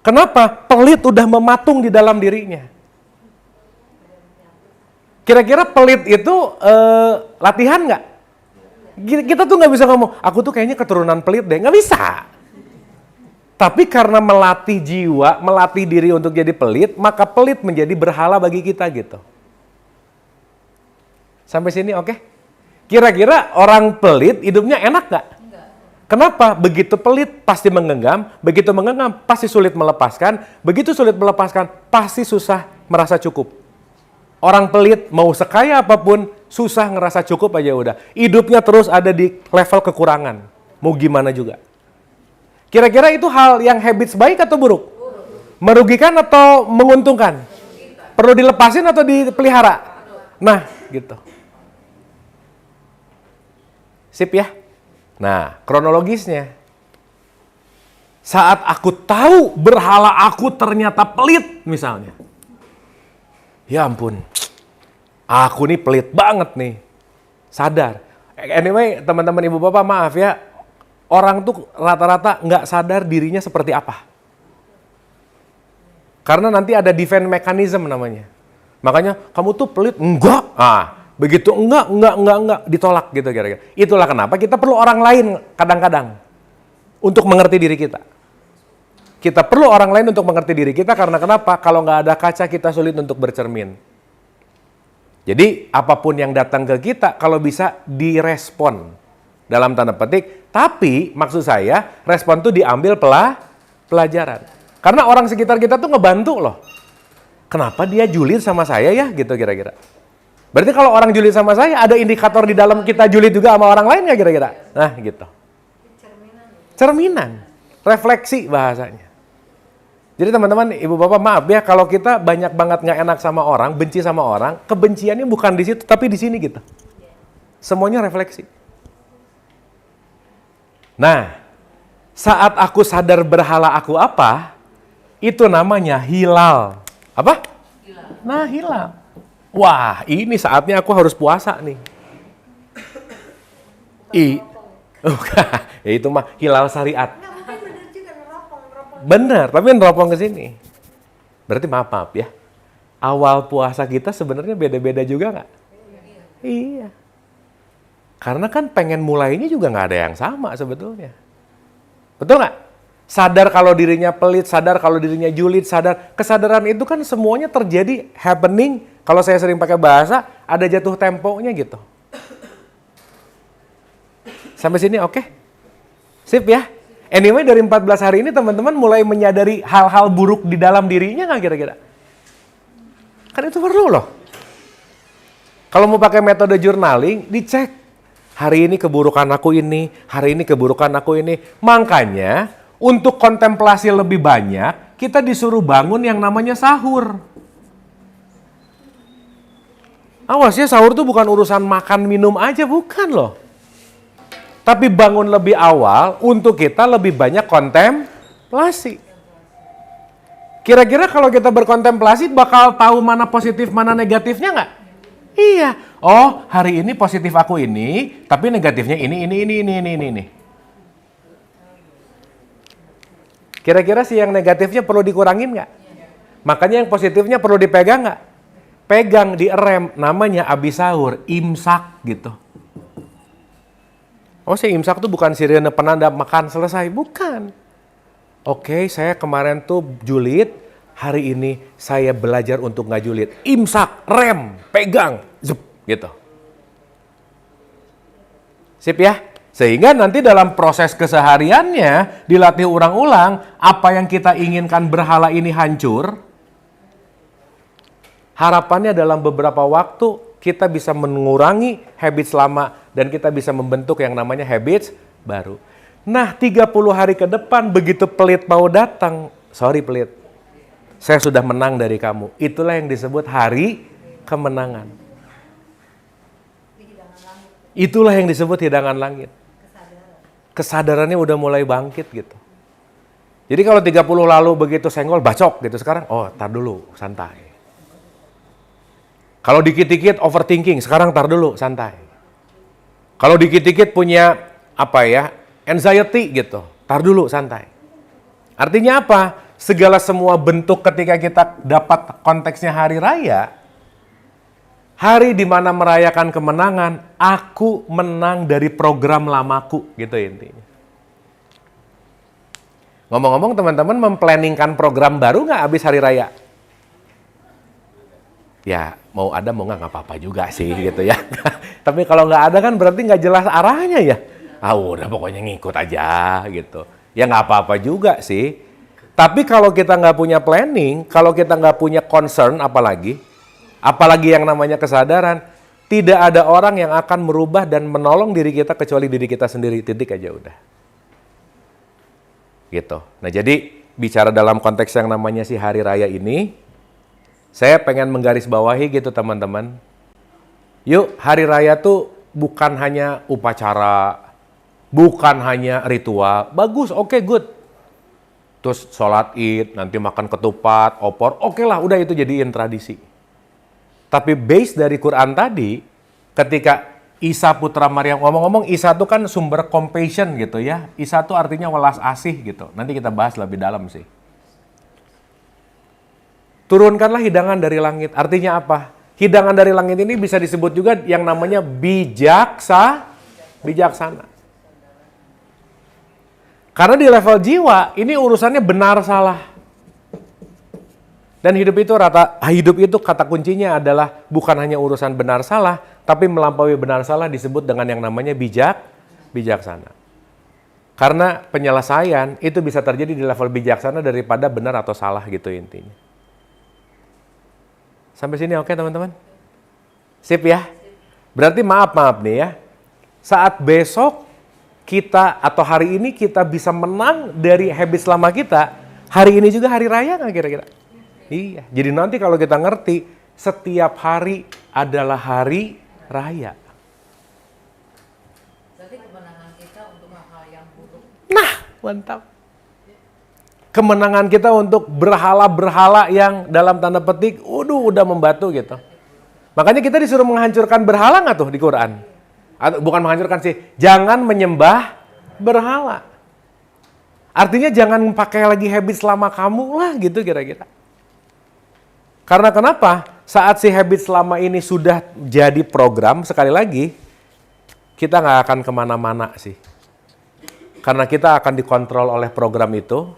Kenapa? Pelit udah mematung di dalam dirinya. Kira-kira pelit itu latihan nggak? Kita tuh nggak bisa ngomong, aku tuh kayaknya keturunan pelit deh. Nggak bisa. Tapi karena melatih jiwa, melatih diri untuk jadi pelit, maka pelit menjadi berhala bagi kita gitu. Sampai sini oke? Kira-kira orang pelit hidupnya enak nggak? Kenapa? Begitu pelit pasti menggenggam, begitu menggenggam pasti sulit melepaskan, begitu sulit melepaskan pasti susah merasa cukup. Orang pelit mau sekaya apapun susah ngerasa cukup aja udah. Hidupnya terus ada di level kekurangan. Mau gimana juga. Kira-kira itu hal yang habits baik atau buruk? Merugikan atau menguntungkan? Perlu dilepasin atau dipelihara? Nah, gitu. Sip ya? Nah, kronologisnya. Saat aku tahu berhala aku ternyata pelit misalnya. Ya ampun, aku nih pelit banget nih. Sadar. Anyway, teman-teman ibu bapak maaf ya. Orang tuh rata-rata nggak sadar dirinya seperti apa. Karena nanti ada defense mechanism namanya. Makanya kamu tuh pelit, enggak. Begitu enggak ditolak gitu kira-kira. Itulah kenapa kita perlu orang lain kadang-kadang untuk mengerti diri kita. Kita perlu orang lain untuk mengerti diri kita karena kenapa? Kalau nggak ada kaca kita sulit untuk bercermin. Jadi apapun yang datang ke kita kalau bisa direspon dalam tanda petik. Tapi maksud saya respon itu diambil pelajaran. Karena orang sekitar kita tuh ngebantu loh. Kenapa dia julid sama saya ya gitu kira-kira. Berarti kalau orang julid sama saya, ada indikator di dalam kita julid juga sama orang lain nggak kira-kira? Nah, gitu. Cerminan. refleksi bahasanya. Jadi teman-teman, ibu bapak maaf ya, kalau kita banyak banget nggak enak sama orang, benci sama orang, kebenciannya bukan di situ, tapi di sini gitu. Semuanya refleksi. Nah, saat aku sadar berhala aku apa, itu namanya hilal. Apa? Hilal. Nah, hilal. Wah, ini saatnya aku harus puasa nih. Ya itu mah hilal syariat. Nggak, mungkin bener juga neropong. Bener, tapi neropong ke sini. Berarti maaf ya. Awal puasa kita sebenarnya beda-beda juga nggak? Iya. Karena kan pengen mulainya juga nggak ada yang sama sebetulnya. Betul nggak? Sadar kalau dirinya pelit, sadar kalau dirinya julid, sadar. Kesadaran itu kan semuanya terjadi happening. Kalau saya sering pakai bahasa, ada jatuh temponya gitu. Sampai sini oke? Sip ya? Anyway, dari 14 hari ini teman-teman mulai menyadari hal-hal buruk di dalam dirinya nggak kira-kira? Kan itu perlu loh. Kalau mau pakai metode journaling, dicek. Hari ini keburukan aku ini, hari ini keburukan aku ini. Makanya, untuk kontemplasi lebih banyak, kita disuruh bangun yang namanya sahur. Awas ya, sahur tuh bukan urusan makan minum aja, bukan loh. Tapi bangun lebih awal untuk kita lebih banyak kontemplasi. Kira-kira kalau kita berkontemplasi bakal tahu mana positif, mana negatifnya nggak? Iya. Oh, hari ini positif aku ini, tapi negatifnya ini. Kira-kira sih yang negatifnya perlu dikurangin nggak? Makanya yang positifnya perlu dipegang nggak? Pegang, direm, namanya abis sahur, imsak gitu. Oh, sih imsak tuh bukan sirine penanda makan selesai, bukan. Oke, saya kemarin tuh julid, hari ini saya belajar untuk nggak julid. Imsak, rem, pegang, zup, gitu. Sip ya? Sehingga nanti dalam proses kesehariannya dilatih ulang-ulang, apa yang kita inginkan berhala ini hancur, harapannya dalam beberapa waktu kita bisa mengurangi habits lama dan kita bisa membentuk yang namanya habits baru. Nah, 30 hari ke depan begitu pelit mau datang, sorry pelit, saya sudah menang dari kamu. Itulah yang disebut hari kemenangan. Itulah yang disebut hidangan langit. Kesadarannya udah mulai bangkit gitu. Jadi kalau 30 lalu begitu senggol, bacok gitu, sekarang, oh tar dulu, santai. Kalau dikit-dikit overthinking, sekarang tar dulu, santai. Kalau dikit-dikit punya anxiety gitu, tar dulu, santai. Artinya apa? Segala semua bentuk ketika kita dapat konteksnya hari raya, hari di mana merayakan kemenangan, aku menang dari program lamaku, gitu intinya. Ngomong-ngomong teman-teman memplanningkan program baru nggak habis hari raya? Ya mau ada mau nggak apa-apa juga sih gitu ya. Tapi kalau nggak ada kan berarti nggak jelas arahnya ya. Udah pokoknya ngikut aja gitu. Ya nggak apa-apa juga sih. Tapi kalau kita nggak punya planning, kalau kita nggak punya concern apalagi yang namanya kesadaran, tidak ada orang yang akan merubah dan menolong diri kita kecuali diri kita sendiri, titik aja udah. Gitu. Nah jadi bicara dalam konteks yang namanya si hari raya ini, saya pengen menggarisbawahi gitu teman-teman. Yuk, hari raya tuh bukan hanya upacara, bukan hanya ritual. Bagus, oke, good. Terus sholat id, nanti makan ketupat, opor, oke lah, udah itu jadiin tradisi. Tapi base dari Quran tadi, ketika Isa putra Maryam, ngomong-ngomong Isa tuh kan sumber compassion gitu ya. Isa tuh artinya welas asih gitu. Nanti kita bahas lebih dalam sih. Turunkanlah hidangan dari langit. Artinya apa? Hidangan dari langit ini bisa disebut juga yang namanya bijaksana. Karena di level jiwa, ini urusannya benar salah. Dan hidup itu kata kuncinya adalah bukan hanya urusan benar salah, tapi melampaui benar salah disebut dengan yang namanya bijaksana. Karena penyelesaian itu bisa terjadi di level bijaksana daripada benar atau salah gitu intinya. Sampai sini oke teman-teman? Sip ya? Berarti maaf nih ya. Saat besok kita atau hari ini kita bisa menang dari habits lama kita, hari ini juga hari raya nggak kira-kira? Iya. Jadi nanti kalau kita ngerti, setiap hari adalah hari raya. Berarti kemenangan kita untuk hal-hal yang buruk. Nah, mantap. Kemenangan kita untuk berhala-berhala yang dalam tanda petik, udah membatu gitu. Makanya kita disuruh menghancurkan berhala nggak tuh di Quran? Atau, bukan menghancurkan sih, jangan menyembah berhala. Artinya jangan pakai lagi habit selama kamu lah gitu kira-kira. Karena kenapa? Saat si habit selama ini sudah jadi program, sekali lagi, kita nggak akan kemana-mana sih. Karena kita akan dikontrol oleh program itu,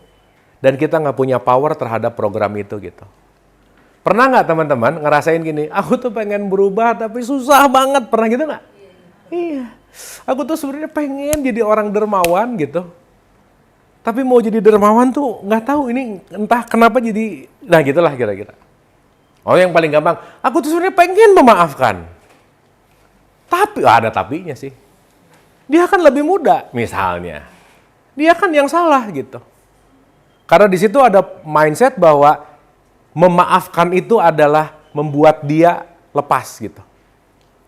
dan kita nggak punya power terhadap program itu gitu. Pernah nggak teman-teman ngerasain gini, aku tuh pengen berubah tapi susah banget, pernah gitu nggak? Iya, aku tuh sebenarnya pengen jadi orang dermawan gitu. Tapi mau jadi dermawan tuh nggak tahu ini entah kenapa jadi, nah gitulah kira-kira. Oh yang paling gampang, aku tuh sebenarnya pengen memaafkan. Tapi, ada tapinya sih. Dia kan lebih muda misalnya. Dia kan yang salah gitu. Karena di situ ada mindset bahwa memaafkan itu adalah membuat dia lepas gitu.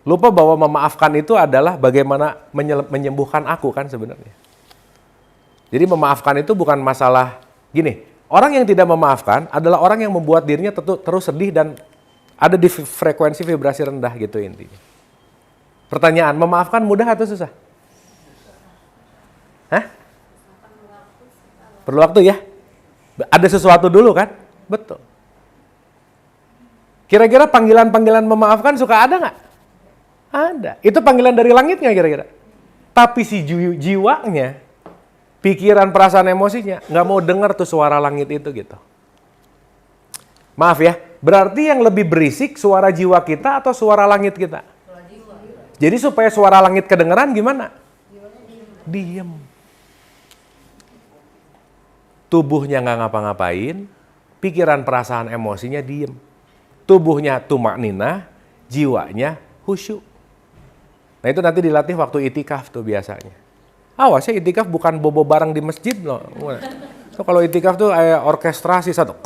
Lupa bahwa memaafkan itu adalah bagaimana menyembuhkan aku kan sebenarnya. Jadi memaafkan itu bukan masalah gini. Orang yang tidak memaafkan adalah orang yang membuat dirinya terus sedih dan ada di frekuensi vibrasi rendah gitu intinya. Pertanyaan, memaafkan mudah atau susah? Hah? Perlu waktu ya? Ada sesuatu dulu kan? Betul. Kira-kira panggilan-panggilan memaafkan suka ada nggak? Ada. Itu panggilan dari langit nggak kira-kira? Tapi si jiwanya, pikiran, perasaan, emosinya nggak mau dengar tuh suara langit itu gitu. Maaf ya, berarti yang lebih berisik suara jiwa kita atau suara langit kita? Jadi supaya suara langit kedengeran gimana? Diem. Tubuhnya nggak ngapa-ngapain, pikiran, perasaan, emosinya diem. Tubuhnya tumak ninah, jiwanya khusyuk. Nah itu nanti dilatih waktu itikaf tuh biasanya. Awas ya itikaf bukan bobo bareng di masjid loh. So, kalau itikaf tuh kayak orkestrasi satu.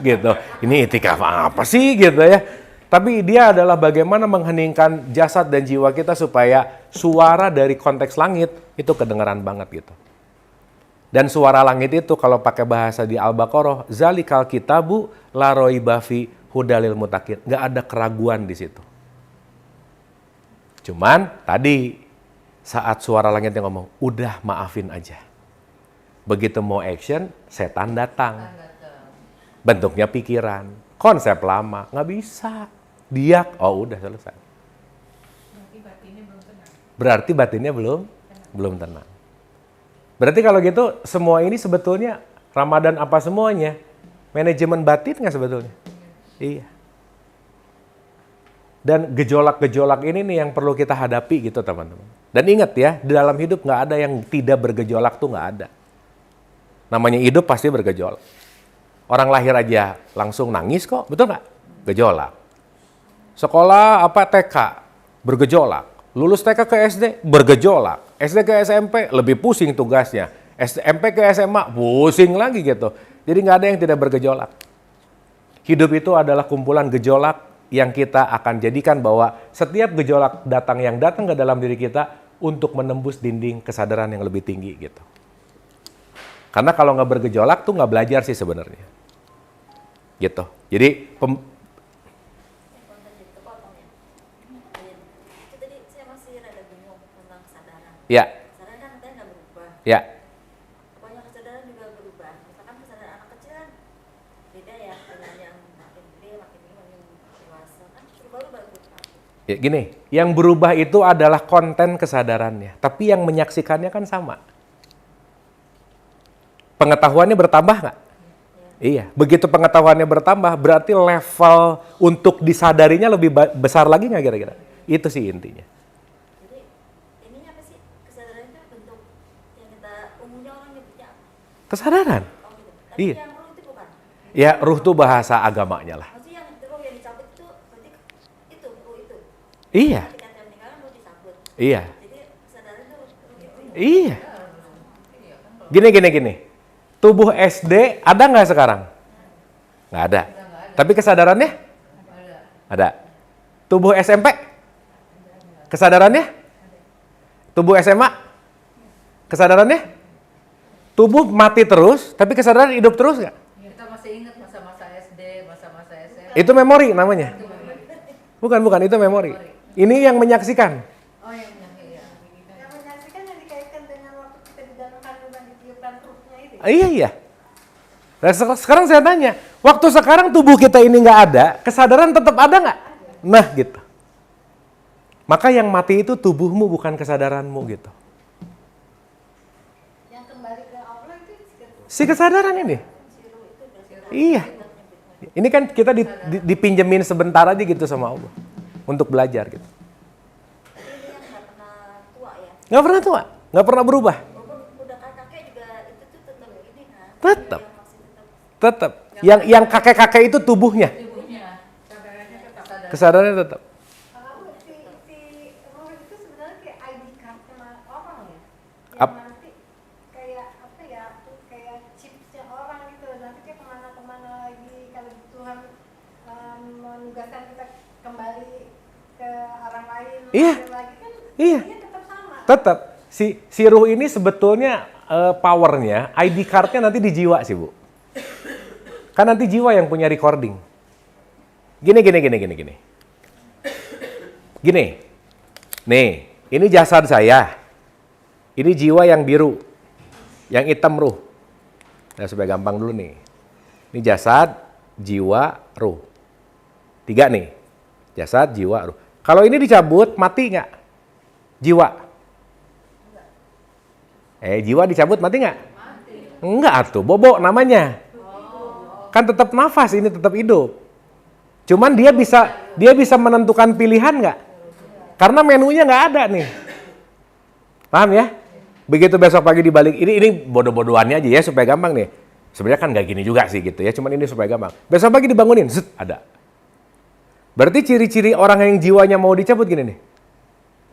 Gitu. Ini itikaf apa sih gitu ya. Tapi dia adalah bagaimana mengheningkan jasad dan jiwa kita supaya suara dari konteks langit itu kedengeran banget gitu. Dan suara langit itu kalau pakai bahasa di Al-Baqarah, zalikal kitabu la raiba fi hudalil muttaqin. Nggak ada keraguan di situ. Cuman tadi saat suara langit yang ngomong, udah maafin aja. Begitu mau action, setan datang. Bentuknya pikiran, konsep lama, nggak bisa. Diak, oh udah selesai. Berarti batinnya belum tenang. Berarti kalau gitu semua ini sebetulnya Ramadan apa semuanya? Manajemen batin nggak sebetulnya? Iya. Dan gejolak-gejolak ini nih yang perlu kita hadapi gitu teman-teman. Dan ingat ya, di dalam hidup nggak ada yang tidak bergejolak tuh nggak ada. Namanya hidup pasti bergejolak. Orang lahir aja langsung nangis kok, betul nggak? Gejolak. Sekolah TK bergejolak. Lulus TK ke SD bergejolak. SD ke SMP lebih pusing tugasnya. SMP ke SMA pusing lagi gitu. Jadi nggak ada yang tidak bergejolak. Hidup itu adalah kumpulan gejolak yang kita akan jadikan bahwa setiap gejolak yang datang ke dalam diri kita untuk menembus dinding kesadaran yang lebih tinggi gitu. Karena kalau nggak bergejolak tuh nggak belajar sih sebenarnya. Gitu. Jadi ya. Kesadaran kan katanya nggak berubah. Ya. Pokoknya kesadaran juga berubah. Misalkan kesadaran anak kecil kan beda ya dengan yang makin gede, makin dewasa kan berubah-ubah. Ya gini, yang berubah itu adalah konten kesadarannya, tapi yang menyaksikannya kan sama. Pengetahuannya bertambah nggak? Iya, begitu pengetahuannya bertambah, berarti level untuk disadarinya lebih besar lagi nggak kira-kira? Itu sih intinya. Kesadaran. Oh, gitu. Tapi Iya. yang ruh itu bukan? Ya, ruh itu bahasa agamanya lah. Maksudnya yang ruh yang dicabut itu berarti itu ruh itu. Iya. Ketika saya meninggal ruh dicabut. Iya. Jadi Iya. Gini. Tubuh SD ada nggak sekarang? Nggak ada. Tapi kesadarannya? Ada. Tubuh SMP? Kesadarannya? Tubuh SMA? Kesadarannya? Tubuh mati terus, tapi kesadaran hidup terus nggak? Kita masih ingat masa-masa SD, masa-masa SMA. Itu memori namanya. Bukan, itu memori. Ini yang menyaksikan. Oh yang menyangka ya. Yang menyaksikan yang dikaitkan dengan waktu kita di dalam kandungan ditiupkan ruhnya itu. Iya. Nah, sekarang saya tanya, waktu sekarang tubuh kita ini nggak ada, kesadaran tetap ada nggak? Nah, gitu. Maka yang mati itu tubuhmu bukan kesadaranmu gitu. Yang kembali ke Allah itu Si kesadaran ini. Iya. Ini kan kita dipinjemin sebentar aja gitu sama Allah untuk belajar gitu. Ini yang nggak pernah tua ya. Nggak pernah tua, nggak pernah berubah. Walaupun udah kakek juga itu tuh tetap ini kan. Tetap. Yang masih tetap Tetap. Yang kakek-kakek itu tubuhnya. Tubuhnya, kesadarannya tetap sadar. Kesadarannya tetap. kalau si roh itu sebenarnya kayak ID card-nya orang ya. Yang Ap- nanti kayak apa ya, kayak chipsnya orang gitu. Nanti kayak kemana-kemana lagi kalau Tuhan menugaskan kita kembali ke orang lain. Iya. Lagi kan Iya. dia tetap sama. Tetap. Si ruh ini sebetulnya powernya, ID card-nya nanti di jiwa sih, Bu. Kan nanti jiwa yang punya recording. Gini. Nih, ini jasad saya. Ini jiwa yang biru. Yang hitam ruh. Nah, supaya gampang dulu nih. Ini jasad, jiwa, ruh. 3 nih. Jasad, jiwa, ruh. Kalau ini dicabut, mati nggak? Jiwa. Jiwa dicabut, mati nggak? Enggak tuh, bobo namanya. Kan tetap nafas, ini tetap hidup. Cuman dia bisa menentukan pilihan nggak? Karena menunya nggak ada nih. Paham ya? Begitu besok pagi dibalik, ini bodoh-bodohannya aja ya supaya gampang nih. Sebenarnya kan nggak gini juga sih gitu ya, cuman ini supaya gampang. Besok pagi dibangunin, zet, ada. Berarti ciri-ciri orang yang jiwanya mau dicabut gini nih.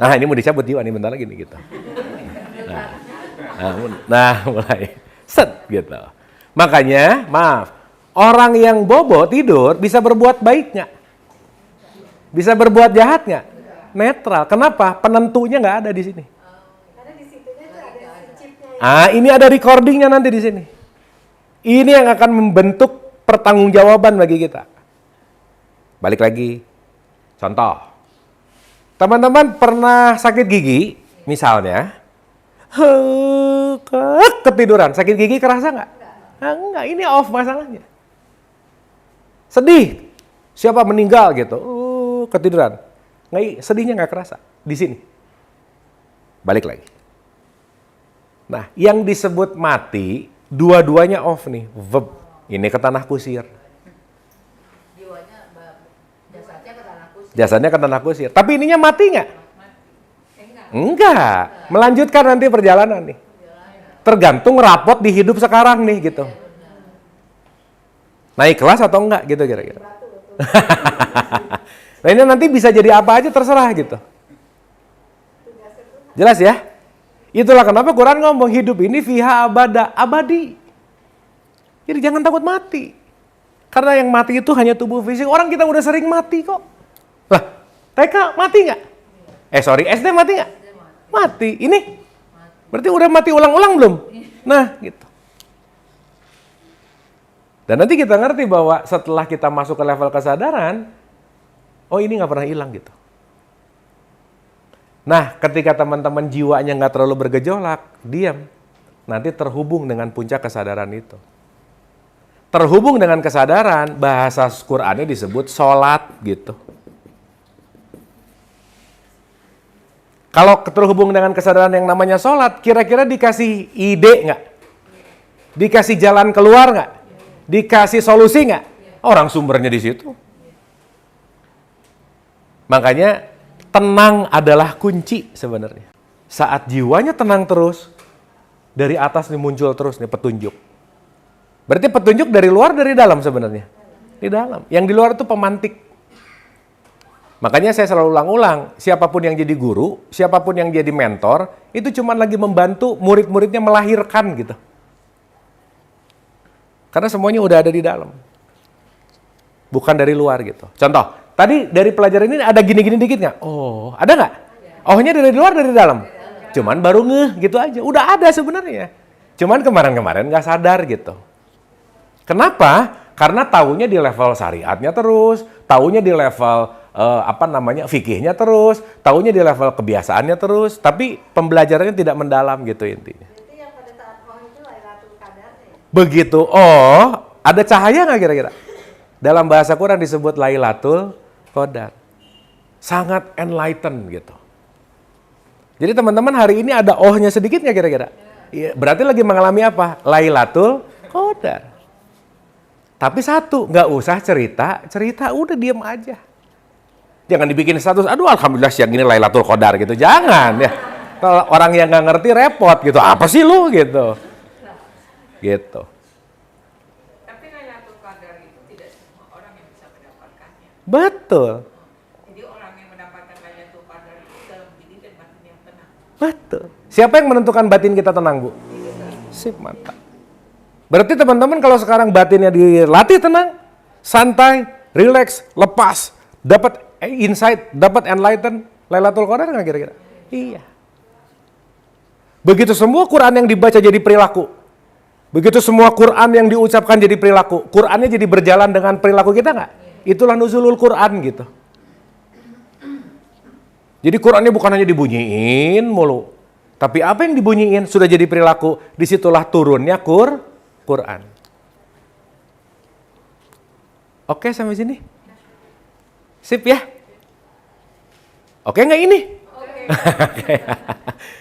Nah, ini mau dicabut jiwa nih, bentar lagi nih gitu. Nah, mulai set gitu. Makanya, maaf. Orang yang bobo tidur bisa berbuat baik nggak? Bisa berbuat jahat nggak? Netral. Kenapa? Penentunya nggak ada di sini. Karena di situnya tuh ada si chipnya. Ini ada recordingnya nanti di sini. Ini yang akan membentuk pertanggungjawaban bagi kita. Balik lagi. Contoh. Teman-teman pernah sakit gigi, misalnya. Ketiduran. Sakit gigi kerasa nggak? Enggak. Ini off masalahnya. Sedih, siapa meninggal gitu, ketiduran, sedihnya nggak kerasa di sini. Balik lagi. Nah, yang disebut mati, dua-duanya off nih, verb. Ini ke tanah kusir. Jiwanya, jasadnya ke tanah kusir. Jasadnya ke tanah kusir. Tapi ininya mati nggak? Enggak. Enggak. Melanjutkan nanti perjalanan nih. Tergantung rapot di hidup sekarang nih gitu. Naik kelas atau enggak gitu kira-kira. Nah ini nanti bisa jadi apa aja terserah gitu. Jelas ya? Itulah kenapa Quran ngomong hidup ini fiha abada, abadi. Jadi jangan takut mati. Karena yang mati itu hanya tubuh fisik. Orang kita udah sering mati kok. Lah, TK mati nggak? SD mati nggak? Mati. Ini berarti udah mati ulang-ulang belum? Nah gitu. Dan nanti kita ngerti bahwa setelah kita masuk ke level kesadaran, oh ini nggak pernah hilang gitu. Nah, ketika teman-teman jiwanya nggak terlalu bergejolak, diam. Nanti terhubung dengan puncak kesadaran itu. Terhubung dengan kesadaran, bahasa Qur'annya disebut sholat gitu. Kalau terhubung dengan kesadaran yang namanya sholat, kira-kira dikasih ide nggak? Dikasih jalan keluar nggak? Dikasih solusi nggak? Orang sumbernya di situ. Makanya tenang adalah kunci sebenarnya. Saat jiwanya tenang terus, dari atas nih muncul terus nih petunjuk. Berarti petunjuk dari luar dari dalam sebenarnya. Di dalam. Yang di luar itu pemantik. Makanya saya selalu ulang-ulang, siapapun yang jadi guru, siapapun yang jadi mentor, itu cuma lagi membantu murid-muridnya melahirkan gitu. Karena semuanya udah ada di dalam. Bukan dari luar gitu. Contoh, tadi dari pelajaran ini ada gini-gini dikit nggak? Oh, ada nggak? Oh-nya dari luar, dari dalam? Cuman baru ngeh gitu aja. Udah ada sebenarnya. Cuman kemarin-kemarin nggak sadar gitu. Kenapa? Karena taunya di level syariatnya terus, taunya di level fikihnya terus, taunya di level kebiasaannya terus, tapi pembelajarannya tidak mendalam gitu intinya. Berarti yang pada saat itu Lailatul Qadar ya? Begitu, ada cahaya nggak kira-kira? Dalam bahasa Quran disebut Lailatul Qadar. Sangat enlighten gitu. Jadi teman-teman hari ini ada nya sedikit nggak kira-kira? Iya, berarti lagi mengalami apa? Lailatul Qadar. Tapi satu, nggak usah cerita udah diem aja. Jangan dibikin status, aduh alhamdulillah siang ini Lailatul Qadar gitu. Jangan ya. Kalau orang yang nggak ngerti repot gitu. Apa sih lu gitu. Gitu. Tapi Lailatul Qadar itu tidak semua orang yang bisa mendapatkannya. Betul. Jadi orang yang mendapatkan Lailatul Qadar itu dalam diri dan batin yang tenang. Betul. Siapa yang menentukan batin kita tenang, Bu? Sip, mantap. Berarti teman-teman kalau sekarang batinnya dilatih tenang, santai, relax, lepas, dapat insight, dapat enlighten, Lailatul Qadar nggak kira-kira? Iya. Begitu semua Quran yang dibaca jadi perilaku. Begitu semua Quran yang diucapkan jadi perilaku. Qurannya jadi berjalan dengan perilaku kita nggak? Itulah nuzulul Quran gitu. Jadi Qurannya bukan hanya dibunyiin mulu. Tapi apa yang dibunyiin sudah jadi perilaku. Disitulah turunnya Quran. Oke sampai sini? Sip ya? Oke nggak ini? Oke.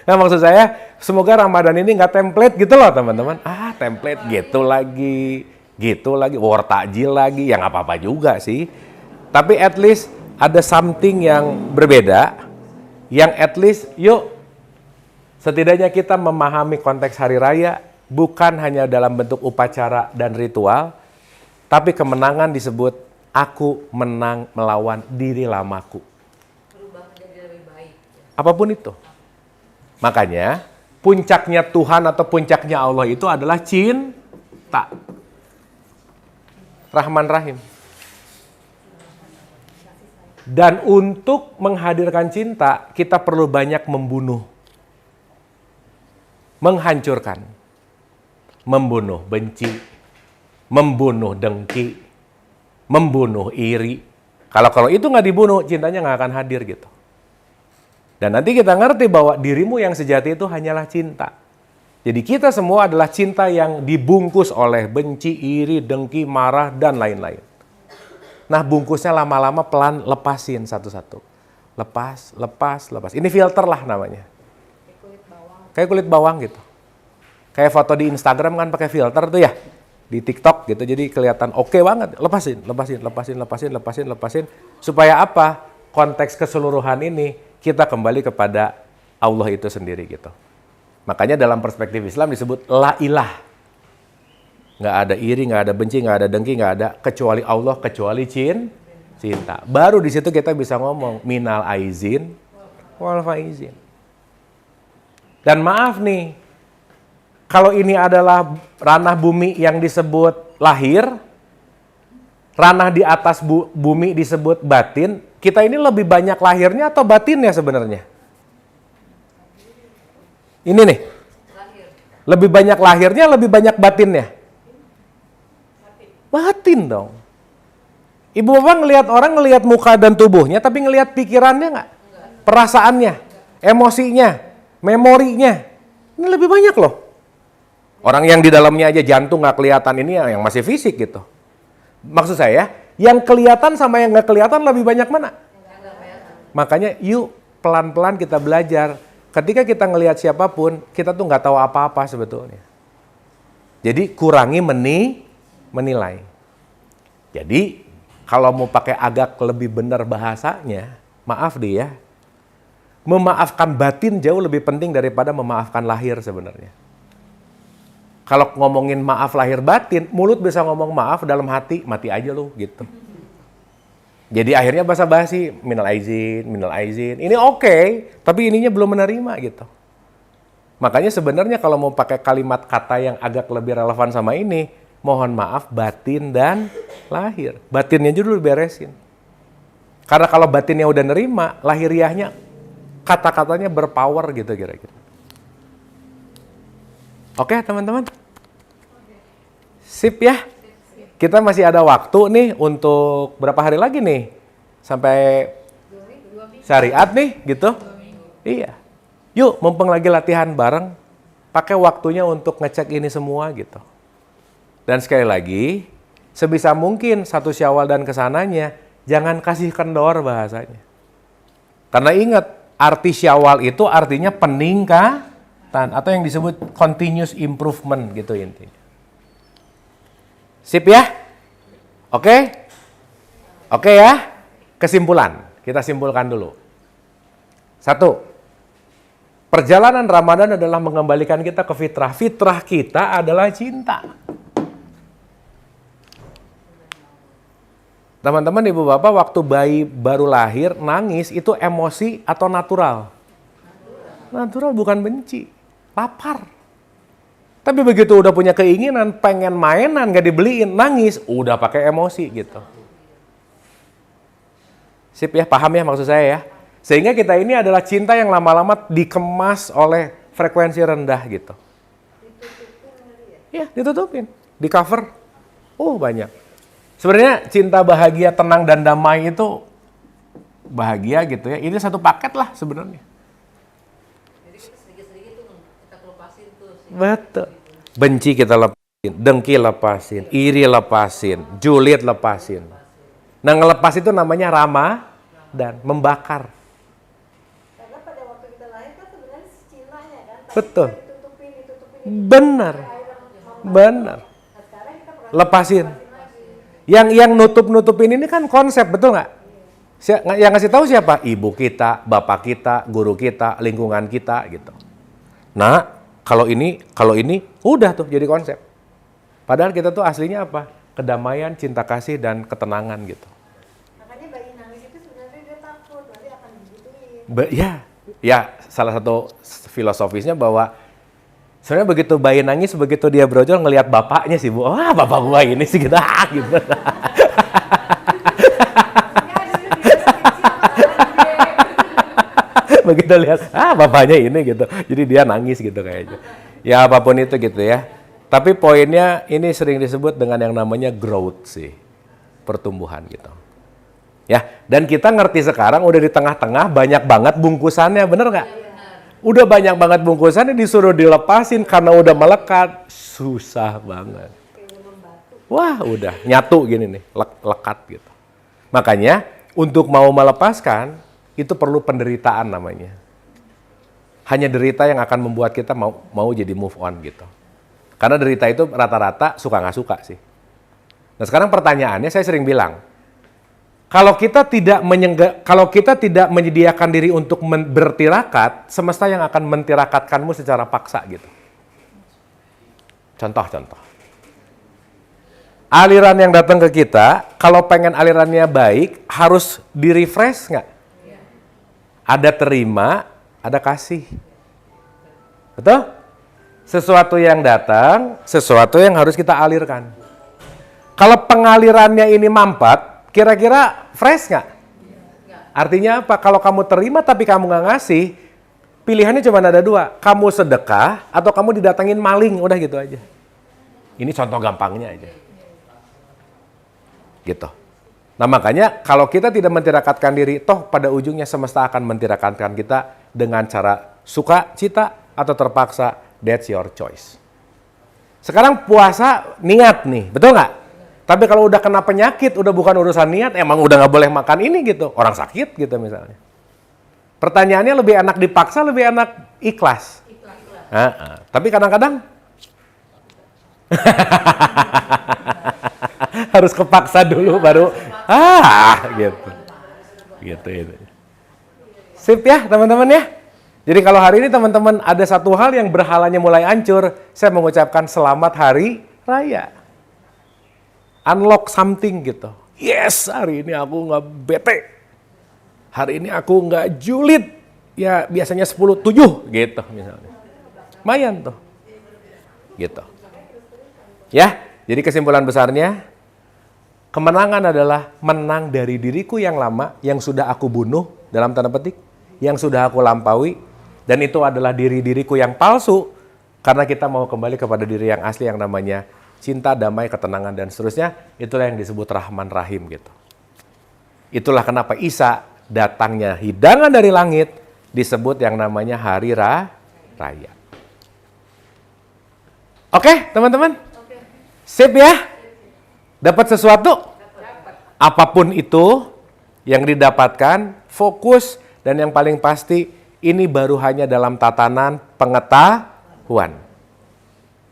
Nah maksud saya, semoga Ramadan ini nggak template gitu loh teman-teman. Template gitu lagi, war takjil lagi, ya nggak apa-apa juga sih. Tapi at least ada something yang berbeda, yang at least yuk, setidaknya kita memahami konteks hari raya, bukan hanya dalam bentuk upacara dan ritual, tapi kemenangan disebut aku menang melawan diri lamaku. Berubah menjadi lebih baik. Apapun itu. Makanya puncaknya Tuhan atau puncaknya Allah itu adalah cinta. Rahman Rahim. Dan untuk menghadirkan cinta, kita perlu banyak membunuh. Menghancurkan. Membunuh benci. Membunuh dengki. Membunuh iri. Kalau itu nggak dibunuh, cintanya nggak akan hadir gitu. Dan nanti kita ngerti bahwa dirimu yang sejati itu hanyalah cinta. Jadi kita semua adalah cinta yang dibungkus oleh benci, iri, dengki, marah, dan lain-lain. Nah bungkusnya lama-lama pelan lepasin satu-satu. Lepas. Ini filter lah namanya. Kayak kulit bawang gitu. Kayak foto di Instagram kan pakai filter tuh ya. Di TikTok gitu, jadi kelihatan oke banget. Lepasin. Supaya apa? Konteks keseluruhan ini kita kembali kepada Allah itu sendiri gitu. Makanya dalam perspektif Islam disebut la ilah. Nggak ada iri, nggak ada benci, nggak ada dengki, nggak ada kecuali Allah, kecuali cinta. Baru di situ kita bisa ngomong minal aizin wal faizin. Dan maaf nih, kalau ini adalah ranah bumi yang disebut lahir, ranah di atas bumi disebut batin, kita ini lebih banyak lahirnya atau batinnya sebenarnya? Ini nih, lebih banyak lahirnya, lebih banyak batinnya? Batin dong. Ibu bapak ngelihat orang, ngelihat muka dan tubuhnya, tapi ngelihat pikirannya nggak? Perasaannya, emosinya, memorinya, ini lebih banyak loh. Orang yang di dalamnya aja jantung nggak kelihatan, ini yang masih fisik gitu. Maksud saya, yang kelihatan sama yang nggak kelihatan lebih banyak mana? Makanya yuk pelan-pelan kita belajar. Ketika kita ngelihat siapapun, kita tuh nggak tahu apa-apa sebetulnya. Jadi kurangi menilai. Jadi kalau mau pakai agak lebih benar bahasanya, maaf deh ya, memaafkan batin jauh lebih penting daripada memaafkan lahir sebenarnya. Kalau ngomongin maaf lahir batin, mulut bisa ngomong maaf, dalam hati mati aja lu gitu. Jadi akhirnya basa-basi, minal aizin. Ini oke, tapi ininya belum menerima gitu. Makanya sebenarnya kalau mau pakai kalimat kata yang agak lebih relevan sama ini, mohon maaf batin dan lahir. Batinnya dulu beresin. Karena kalau batinnya udah nerima, lahiriahnya kata-katanya berpower gitu kira-kira. Oke teman-teman? Sip ya? Kita masih ada waktu nih untuk berapa hari lagi nih? Sampai syariat nih gitu? Iya. Yuk, mumpung lagi latihan bareng, pakai waktunya untuk ngecek ini semua gitu. Dan sekali lagi, sebisa mungkin 1 Syawal dan kesananya, jangan kasih kendor bahasanya. Karena ingat, arti Syawal itu artinya peningkatan atau yang disebut continuous improvement gitu intinya. Sip ya? Oke? Oke ya? Kesimpulan, kita simpulkan dulu. 1. Perjalanan Ramadan adalah mengembalikan kita ke fitrah. Fitrah kita adalah cinta. Teman-teman, ibu bapak, waktu bayi baru lahir, nangis, itu emosi atau natural? Natural, bukan benci. Lapar. Tapi begitu udah punya keinginan, pengen mainan, gak dibeliin, nangis, udah pakai emosi gitu. Sip ya, paham ya maksud saya ya? Sehingga kita ini adalah cinta yang lama-lama dikemas oleh frekuensi rendah gitu. Ya, ditutupin, di cover. Banyak. Sebenarnya cinta, bahagia, tenang, dan damai itu bahagia gitu ya. Ini satu paket lah sebenarnya. Jadi sedikit-sedikit tuh kita kelepasin tuh. Betul. Benci kita lepasin, dengki lepasin, iri lepasin, julid lepasin. Nah, ngelepas itu namanya dan membakar. Karena pada waktu kita lahir kan sebenarnya cintanya kan. Tapi Betul. kita ditutupin. Benar. Benar. Nah, sekarang kita Lepasin. lagi. Yang nutup-nutupin ini kan konsep, betul nggak? Yang ngasih tahu siapa? Ibu kita, bapak kita, guru kita, lingkungan kita gitu. Nah, kalau ini, udah tuh jadi konsep. Padahal kita tuh aslinya apa? Kedamaian, cinta kasih, dan ketenangan gitu. Makanya bayi nangis itu sebenarnya dia takut nanti akan digituin. Ya, salah satu filosofisnya bahwa sebenarnya begitu bayi nangis, begitu dia brojol ngelihat bapaknya sih, Bu. Wah, bapak gua ini sih gitu. Gitu. Begitu lihat, bapaknya ini gitu. Jadi dia nangis gitu kayaknya. Ya apapun itu gitu ya. Tapi poinnya ini sering disebut dengan yang namanya growth sih. Pertumbuhan gitu. Ya, dan kita ngerti sekarang udah di tengah-tengah banyak banget bungkusannya, bener nggak? Udah banyak banget bungkusannya disuruh dilepasin karena udah melekat. Susah banget. Wah udah, nyatu gini nih, lekat gitu. Makanya untuk mau melepaskan, itu perlu penderitaan namanya. Hanya derita yang akan membuat kita mau jadi move on gitu. Karena derita itu rata-rata suka nggak suka sih. Nah sekarang pertanyaannya saya sering bilang, kalau kita tidak menyediakan diri untuk bertirakat, semesta yang akan mentirakatkanmu secara paksa gitu. Contoh. Aliran yang datang ke kita, kalau pengen alirannya baik, harus di-refresh nggak? Ada terima, ada kasih. Betul? Sesuatu yang datang, sesuatu yang harus kita alirkan. Kalau pengalirannya ini mampet, kira-kira fresh nggak? Artinya apa? Kalau kamu terima tapi kamu nggak ngasih, pilihannya cuma ada 2. Kamu sedekah atau kamu didatangin maling, udah gitu aja. Ini contoh gampangnya aja. Gitu. Nah makanya kalau kita tidak mentirakatkan diri, toh pada ujungnya semesta akan mentirakatkan kita dengan cara suka, cita, atau terpaksa. That's your choice. Sekarang puasa niat nih, betul nggak? Tapi kalau udah kena penyakit, udah bukan urusan niat, emang udah nggak boleh makan ini gitu. Orang sakit gitu misalnya. Pertanyaannya lebih enak dipaksa, lebih enak ikhlas. Tapi kadang-kadang harus kepaksa dulu baru gitu. Sip ya teman-teman ya. Jadi kalau hari ini teman-teman ada satu hal yang berhalanya mulai hancur, saya mengucapkan selamat hari raya. Unlock something gitu. Yes, hari ini aku nggak bete. Hari ini aku nggak julid. Ya biasanya 10-7 gitu misalnya. Lumayan tuh. Gitu. Ya, jadi kesimpulan besarnya, kemenangan adalah menang dari diriku yang lama, yang sudah aku bunuh, dalam tanda petik, yang sudah aku lampaui, dan itu adalah diri-diriku yang palsu, karena kita mau kembali kepada diri yang asli yang namanya cinta, damai, ketenangan, dan seterusnya. Itulah yang disebut Rahman Rahim gitu. Itulah kenapa Isa datangnya hidangan dari langit disebut yang namanya Hari Raya. Oke, teman-teman? Sip ya? Dapat sesuatu? Apapun itu yang didapatkan, fokus, dan yang paling pasti, ini baru hanya dalam tatanan pengetahuan.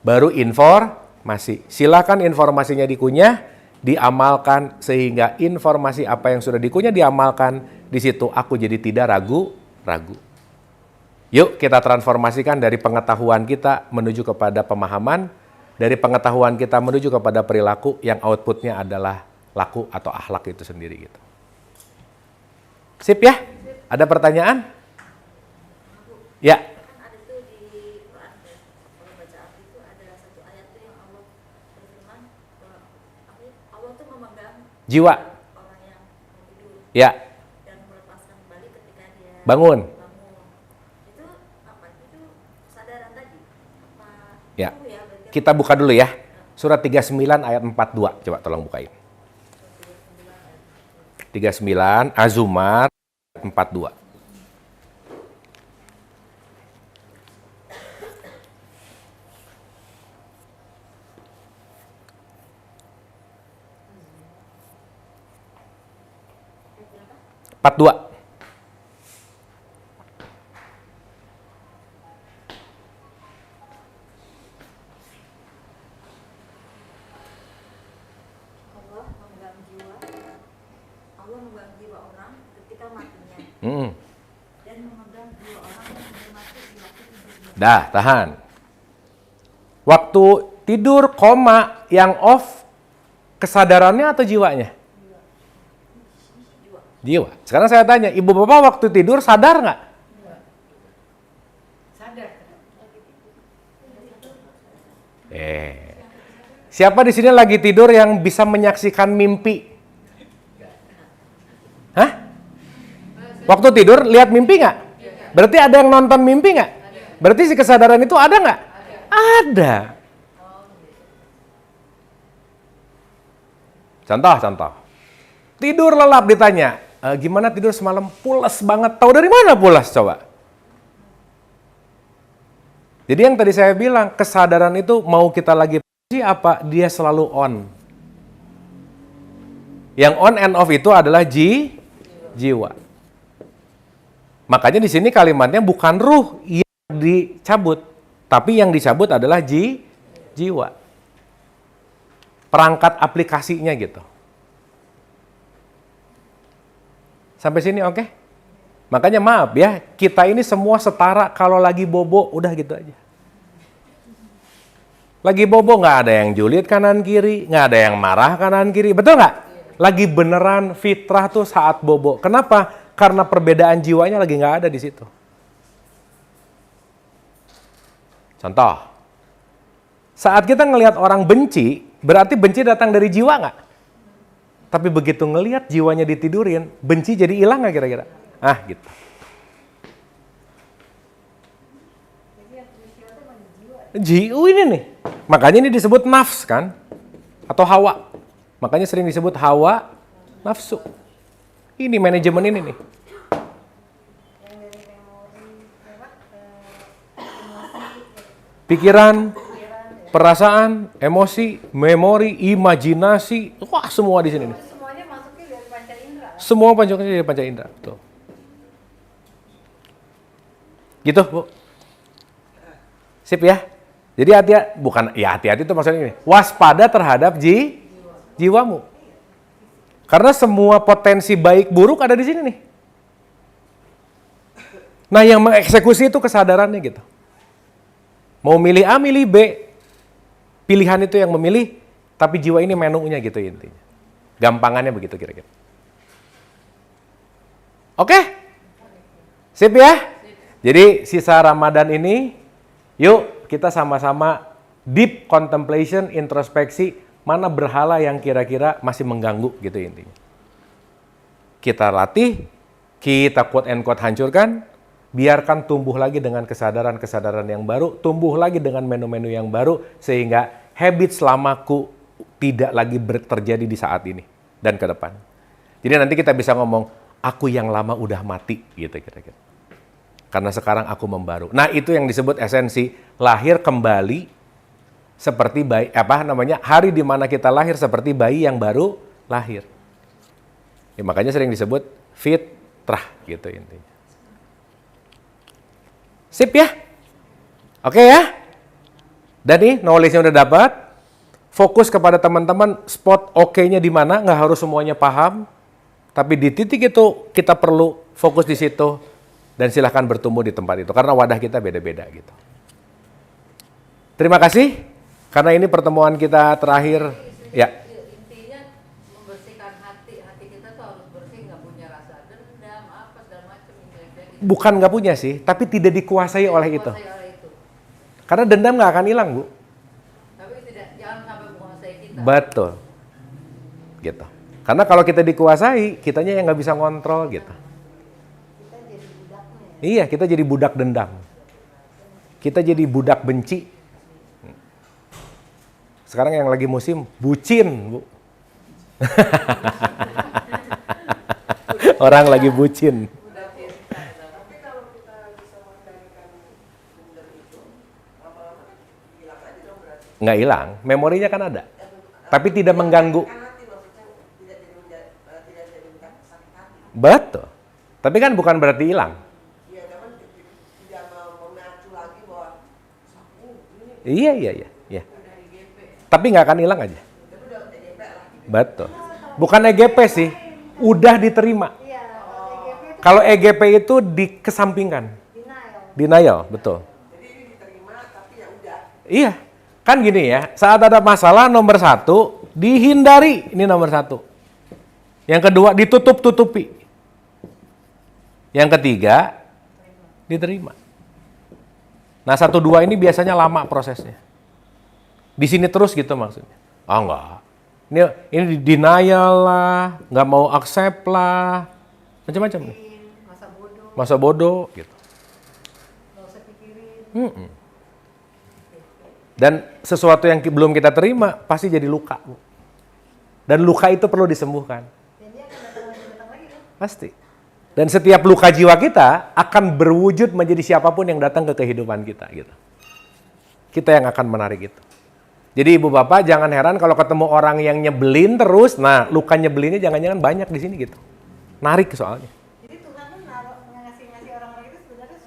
Baru informasi. Silakan informasinya dikunyah, diamalkan, sehingga informasi apa yang sudah dikunyah diamalkan, di situ aku jadi tidak ragu. Yuk kita transformasikan dari pengetahuan kita menuju kepada pemahaman, dari pengetahuan kita menuju kepada perilaku yang outputnya adalah laku atau akhlak itu sendiri gitu. Sip ya? Ada pertanyaan? Ya. Kan ada tuh di Quran ya, kalau baca arti itu ada satu ayat tuh yang Allah berfirman bahwa Allah tuh memegang Jiwa. orang yang mau tidur Ya. dan melepaskan kembali ketika dia Bangun. Itu apa? Itu kesadaran tadi? Apa? Ya. Itu ya berarti Kita buka dulu ya. Surat 39 ayat 42. Coba tolong bukain. 39 Az-Zumar 42. Empat dua. Allah memegang jiwa orang ketika matinya dan memegang jiwa orang yang sudah mati di waktu tidurnya. Dah, tahan. Waktu tidur koma yang off, kesadarannya atau jiwanya? Jiwa. Sekarang saya tanya, ibu bapak waktu tidur sadar nggak? Sadar. Siapa di sini lagi tidur yang bisa menyaksikan mimpi? Hah? Waktu tidur lihat mimpi nggak? Berarti ada yang nonton mimpi nggak? Berarti si kesadaran itu ada nggak? Ada. Contoh. Tidur lelap ditanya, gimana tidur semalam? Pules banget. Tahu dari mana pules coba? Jadi yang tadi saya bilang, kesadaran itu mau kita lagi apa? Dia selalu on. Yang on and off itu adalah jiwa. Makanya di sini kalimatnya bukan ruh yang dicabut, tapi yang dicabut adalah jiwa. Perangkat aplikasinya gitu. Sampai sini oke? Makanya maaf ya, kita ini semua setara kalau lagi bobo, udah gitu aja. Lagi bobo nggak ada yang julid kanan kiri, nggak ada yang marah kanan kiri, betul nggak? Lagi beneran fitrah tuh saat bobo. Kenapa? Karena perbedaan jiwanya lagi nggak ada di situ. Contoh, saat kita ngelihat orang benci, berarti benci datang dari jiwa nggak? Tapi begitu ngelihat jiwanya ditidurin, benci jadi hilang nggak kira-kira? Ah, gitu. Jiwa ini nih. Makanya ini disebut nafs kan? Atau hawa. Makanya sering disebut hawa nafsu. Ini manajemen ini nih. Pikiran, perasaan, emosi, memori, imajinasi, wah semua di sini nih. Semuanya masuknya dari panca indera. Semua pancakalnya dari panca indera, betul. Gitu, Bu. Sip ya. Jadi hati-hati itu maksudnya ini. Waspada terhadap jiwamu. Karena semua potensi baik buruk ada di sini nih. Nah, yang mengeksekusi itu kesadarannya gitu. Mau milih A, milih B. Pilihan itu yang memilih, tapi jiwa ini menunya gitu intinya. Gampangannya begitu kira-kira. Oke? Sip ya? Jadi sisa Ramadan ini, yuk kita sama-sama deep contemplation, introspeksi, mana berhala yang kira-kira masih mengganggu gitu intinya. Kita latih, kita quote and quote hancurkan, biarkan tumbuh lagi dengan kesadaran-kesadaran yang baru, tumbuh lagi dengan menu-menu yang baru, sehingga habit selamaku tidak lagi terjadi di saat ini dan ke depan. Jadi nanti kita bisa ngomong, aku yang lama udah mati, gitu kira-kira. Karena sekarang aku membaru. Nah itu yang disebut esensi lahir kembali seperti bayi, hari di mana kita lahir seperti bayi yang baru lahir. Ya, makanya sering disebut fitrah gitu intinya. Sip ya? Oke ya? Dan nih knowledge-nya udah dapat. Fokus kepada teman-teman spot oke-nya di mana, nggak harus semuanya paham. Tapi di titik itu kita perlu fokus di situ dan silahkan bertumbuh di tempat itu karena wadah kita beda-beda gitu. Terima kasih karena ini pertemuan kita terakhir. Ya. Intinya membersihkan hati kita tuh harus bersih, nggak punya rasa dendam apa segala macam gitu. Bukan nggak punya sih, tapi tidak dikuasai oleh itu. Dikuasai oleh itu. Karena dendam nggak akan hilang, Bu. Tapi jangan sampai menguasai kita. Betul. Gitu. Karena kalau kita dikuasai, kitanya yang nggak bisa ngontrol gitu. Kita jadi budaknya ya. Iya, kita jadi budak dendam. Kita jadi budak benci. Sekarang yang lagi musim bucin, Bu. Orang lagi bucin. Tapi kalau kita bisa mengendalikan dendam itu, lama-lama hilang aja dong berarti. Nggak hilang, memorinya kan ada. Tapi tidak mengganggu. Kan hati maksudnya tidak jadi sakit hati. Betul. Tapi kan bukan berarti hilang. Iya, cuman tidak mengacu lagi bahwa aku ini Iya. Tapi nggak akan hilang aja. tapi udah EGP lah. Betul. Bukan EGP sih, udah diterima. Iya, Kalau kalau EGP itu EGP itu dikesampingkan. Denial, betul. Jadi ini diterima tapi ya udah. Iya, kan gini ya, saat ada masalah nomor 1, dihindari, ini nomor 1. Yang kedua, ditutup-tutupi. Yang ketiga, diterima. Nah 1, 2 ini biasanya lama prosesnya. Di sini terus gitu maksudnya. Enggak. Ini denial lah, nggak mau accept lah, macam-macam nih. Masa bodoh gitu. Dan sesuatu yang belum kita terima pasti jadi luka, Bu. Dan luka itu perlu disembuhkan. Pasti. Dan setiap luka jiwa kita akan berwujud menjadi siapapun yang datang ke kehidupan kita gitu. Kita yang akan menarik itu. Jadi ibu bapak jangan heran kalau ketemu orang yang nyebelin terus, nah luka nyebelinnya jangan-jangan banyak di sini gitu. Narik soalnya. jadi Tuhan tuh ngasih orang-orang itu sebenarnya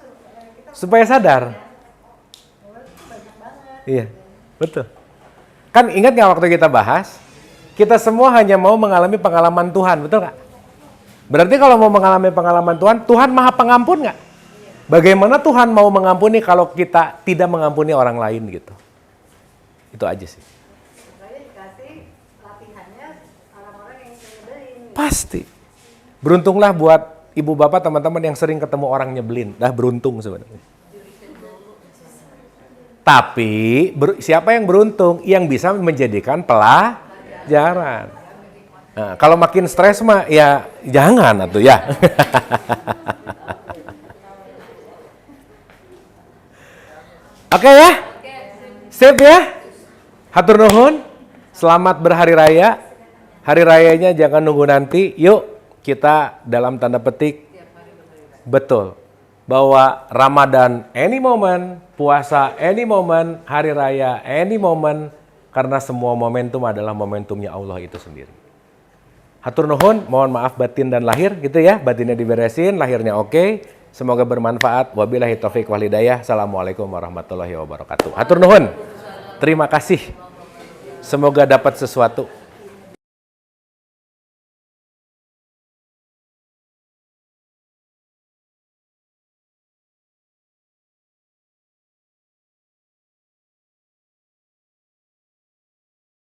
kita Supaya sadar. bahwa itu banyak banget. Iya, betul. Kan ingat nggak waktu kita bahas, kita semua hanya mau mengalami pengalaman Tuhan, betul nggak? Berarti kalau mau mengalami pengalaman Tuhan, Tuhan maha pengampun nggak? Bagaimana Tuhan mau mengampuni kalau kita tidak mengampuni orang lain gitu? Itu aja sih. Makanya dikasih latihannya orang-orang yang nyebelin. Pasti. Beruntunglah buat ibu bapak teman-teman yang sering ketemu orang nyebelin. Dah beruntung sebenarnya. Tapi siapa yang beruntung? Yang bisa menjadikan pelajaran. Nah, kalau makin stres mah ya jangan atuh ya. Oke ya? Sip ya? Hatur nuhun. Selamat berhari raya. Hari rayanya jangan nunggu nanti. Yuk kita dalam tanda petik betul bahwa Ramadan any moment, puasa any moment, hari raya any moment, karena semua momentum adalah momentumnya Allah itu sendiri. Hatur nuhun, mohon maaf batin dan lahir gitu ya, batinnya diberesin, lahirnya oke. Semoga bermanfaat. Wabillahi taufik wal hidayah. Assalamualaikum warahmatullahi wabarakatuh. Hatur nuhun. Terima kasih. Semoga dapat sesuatu.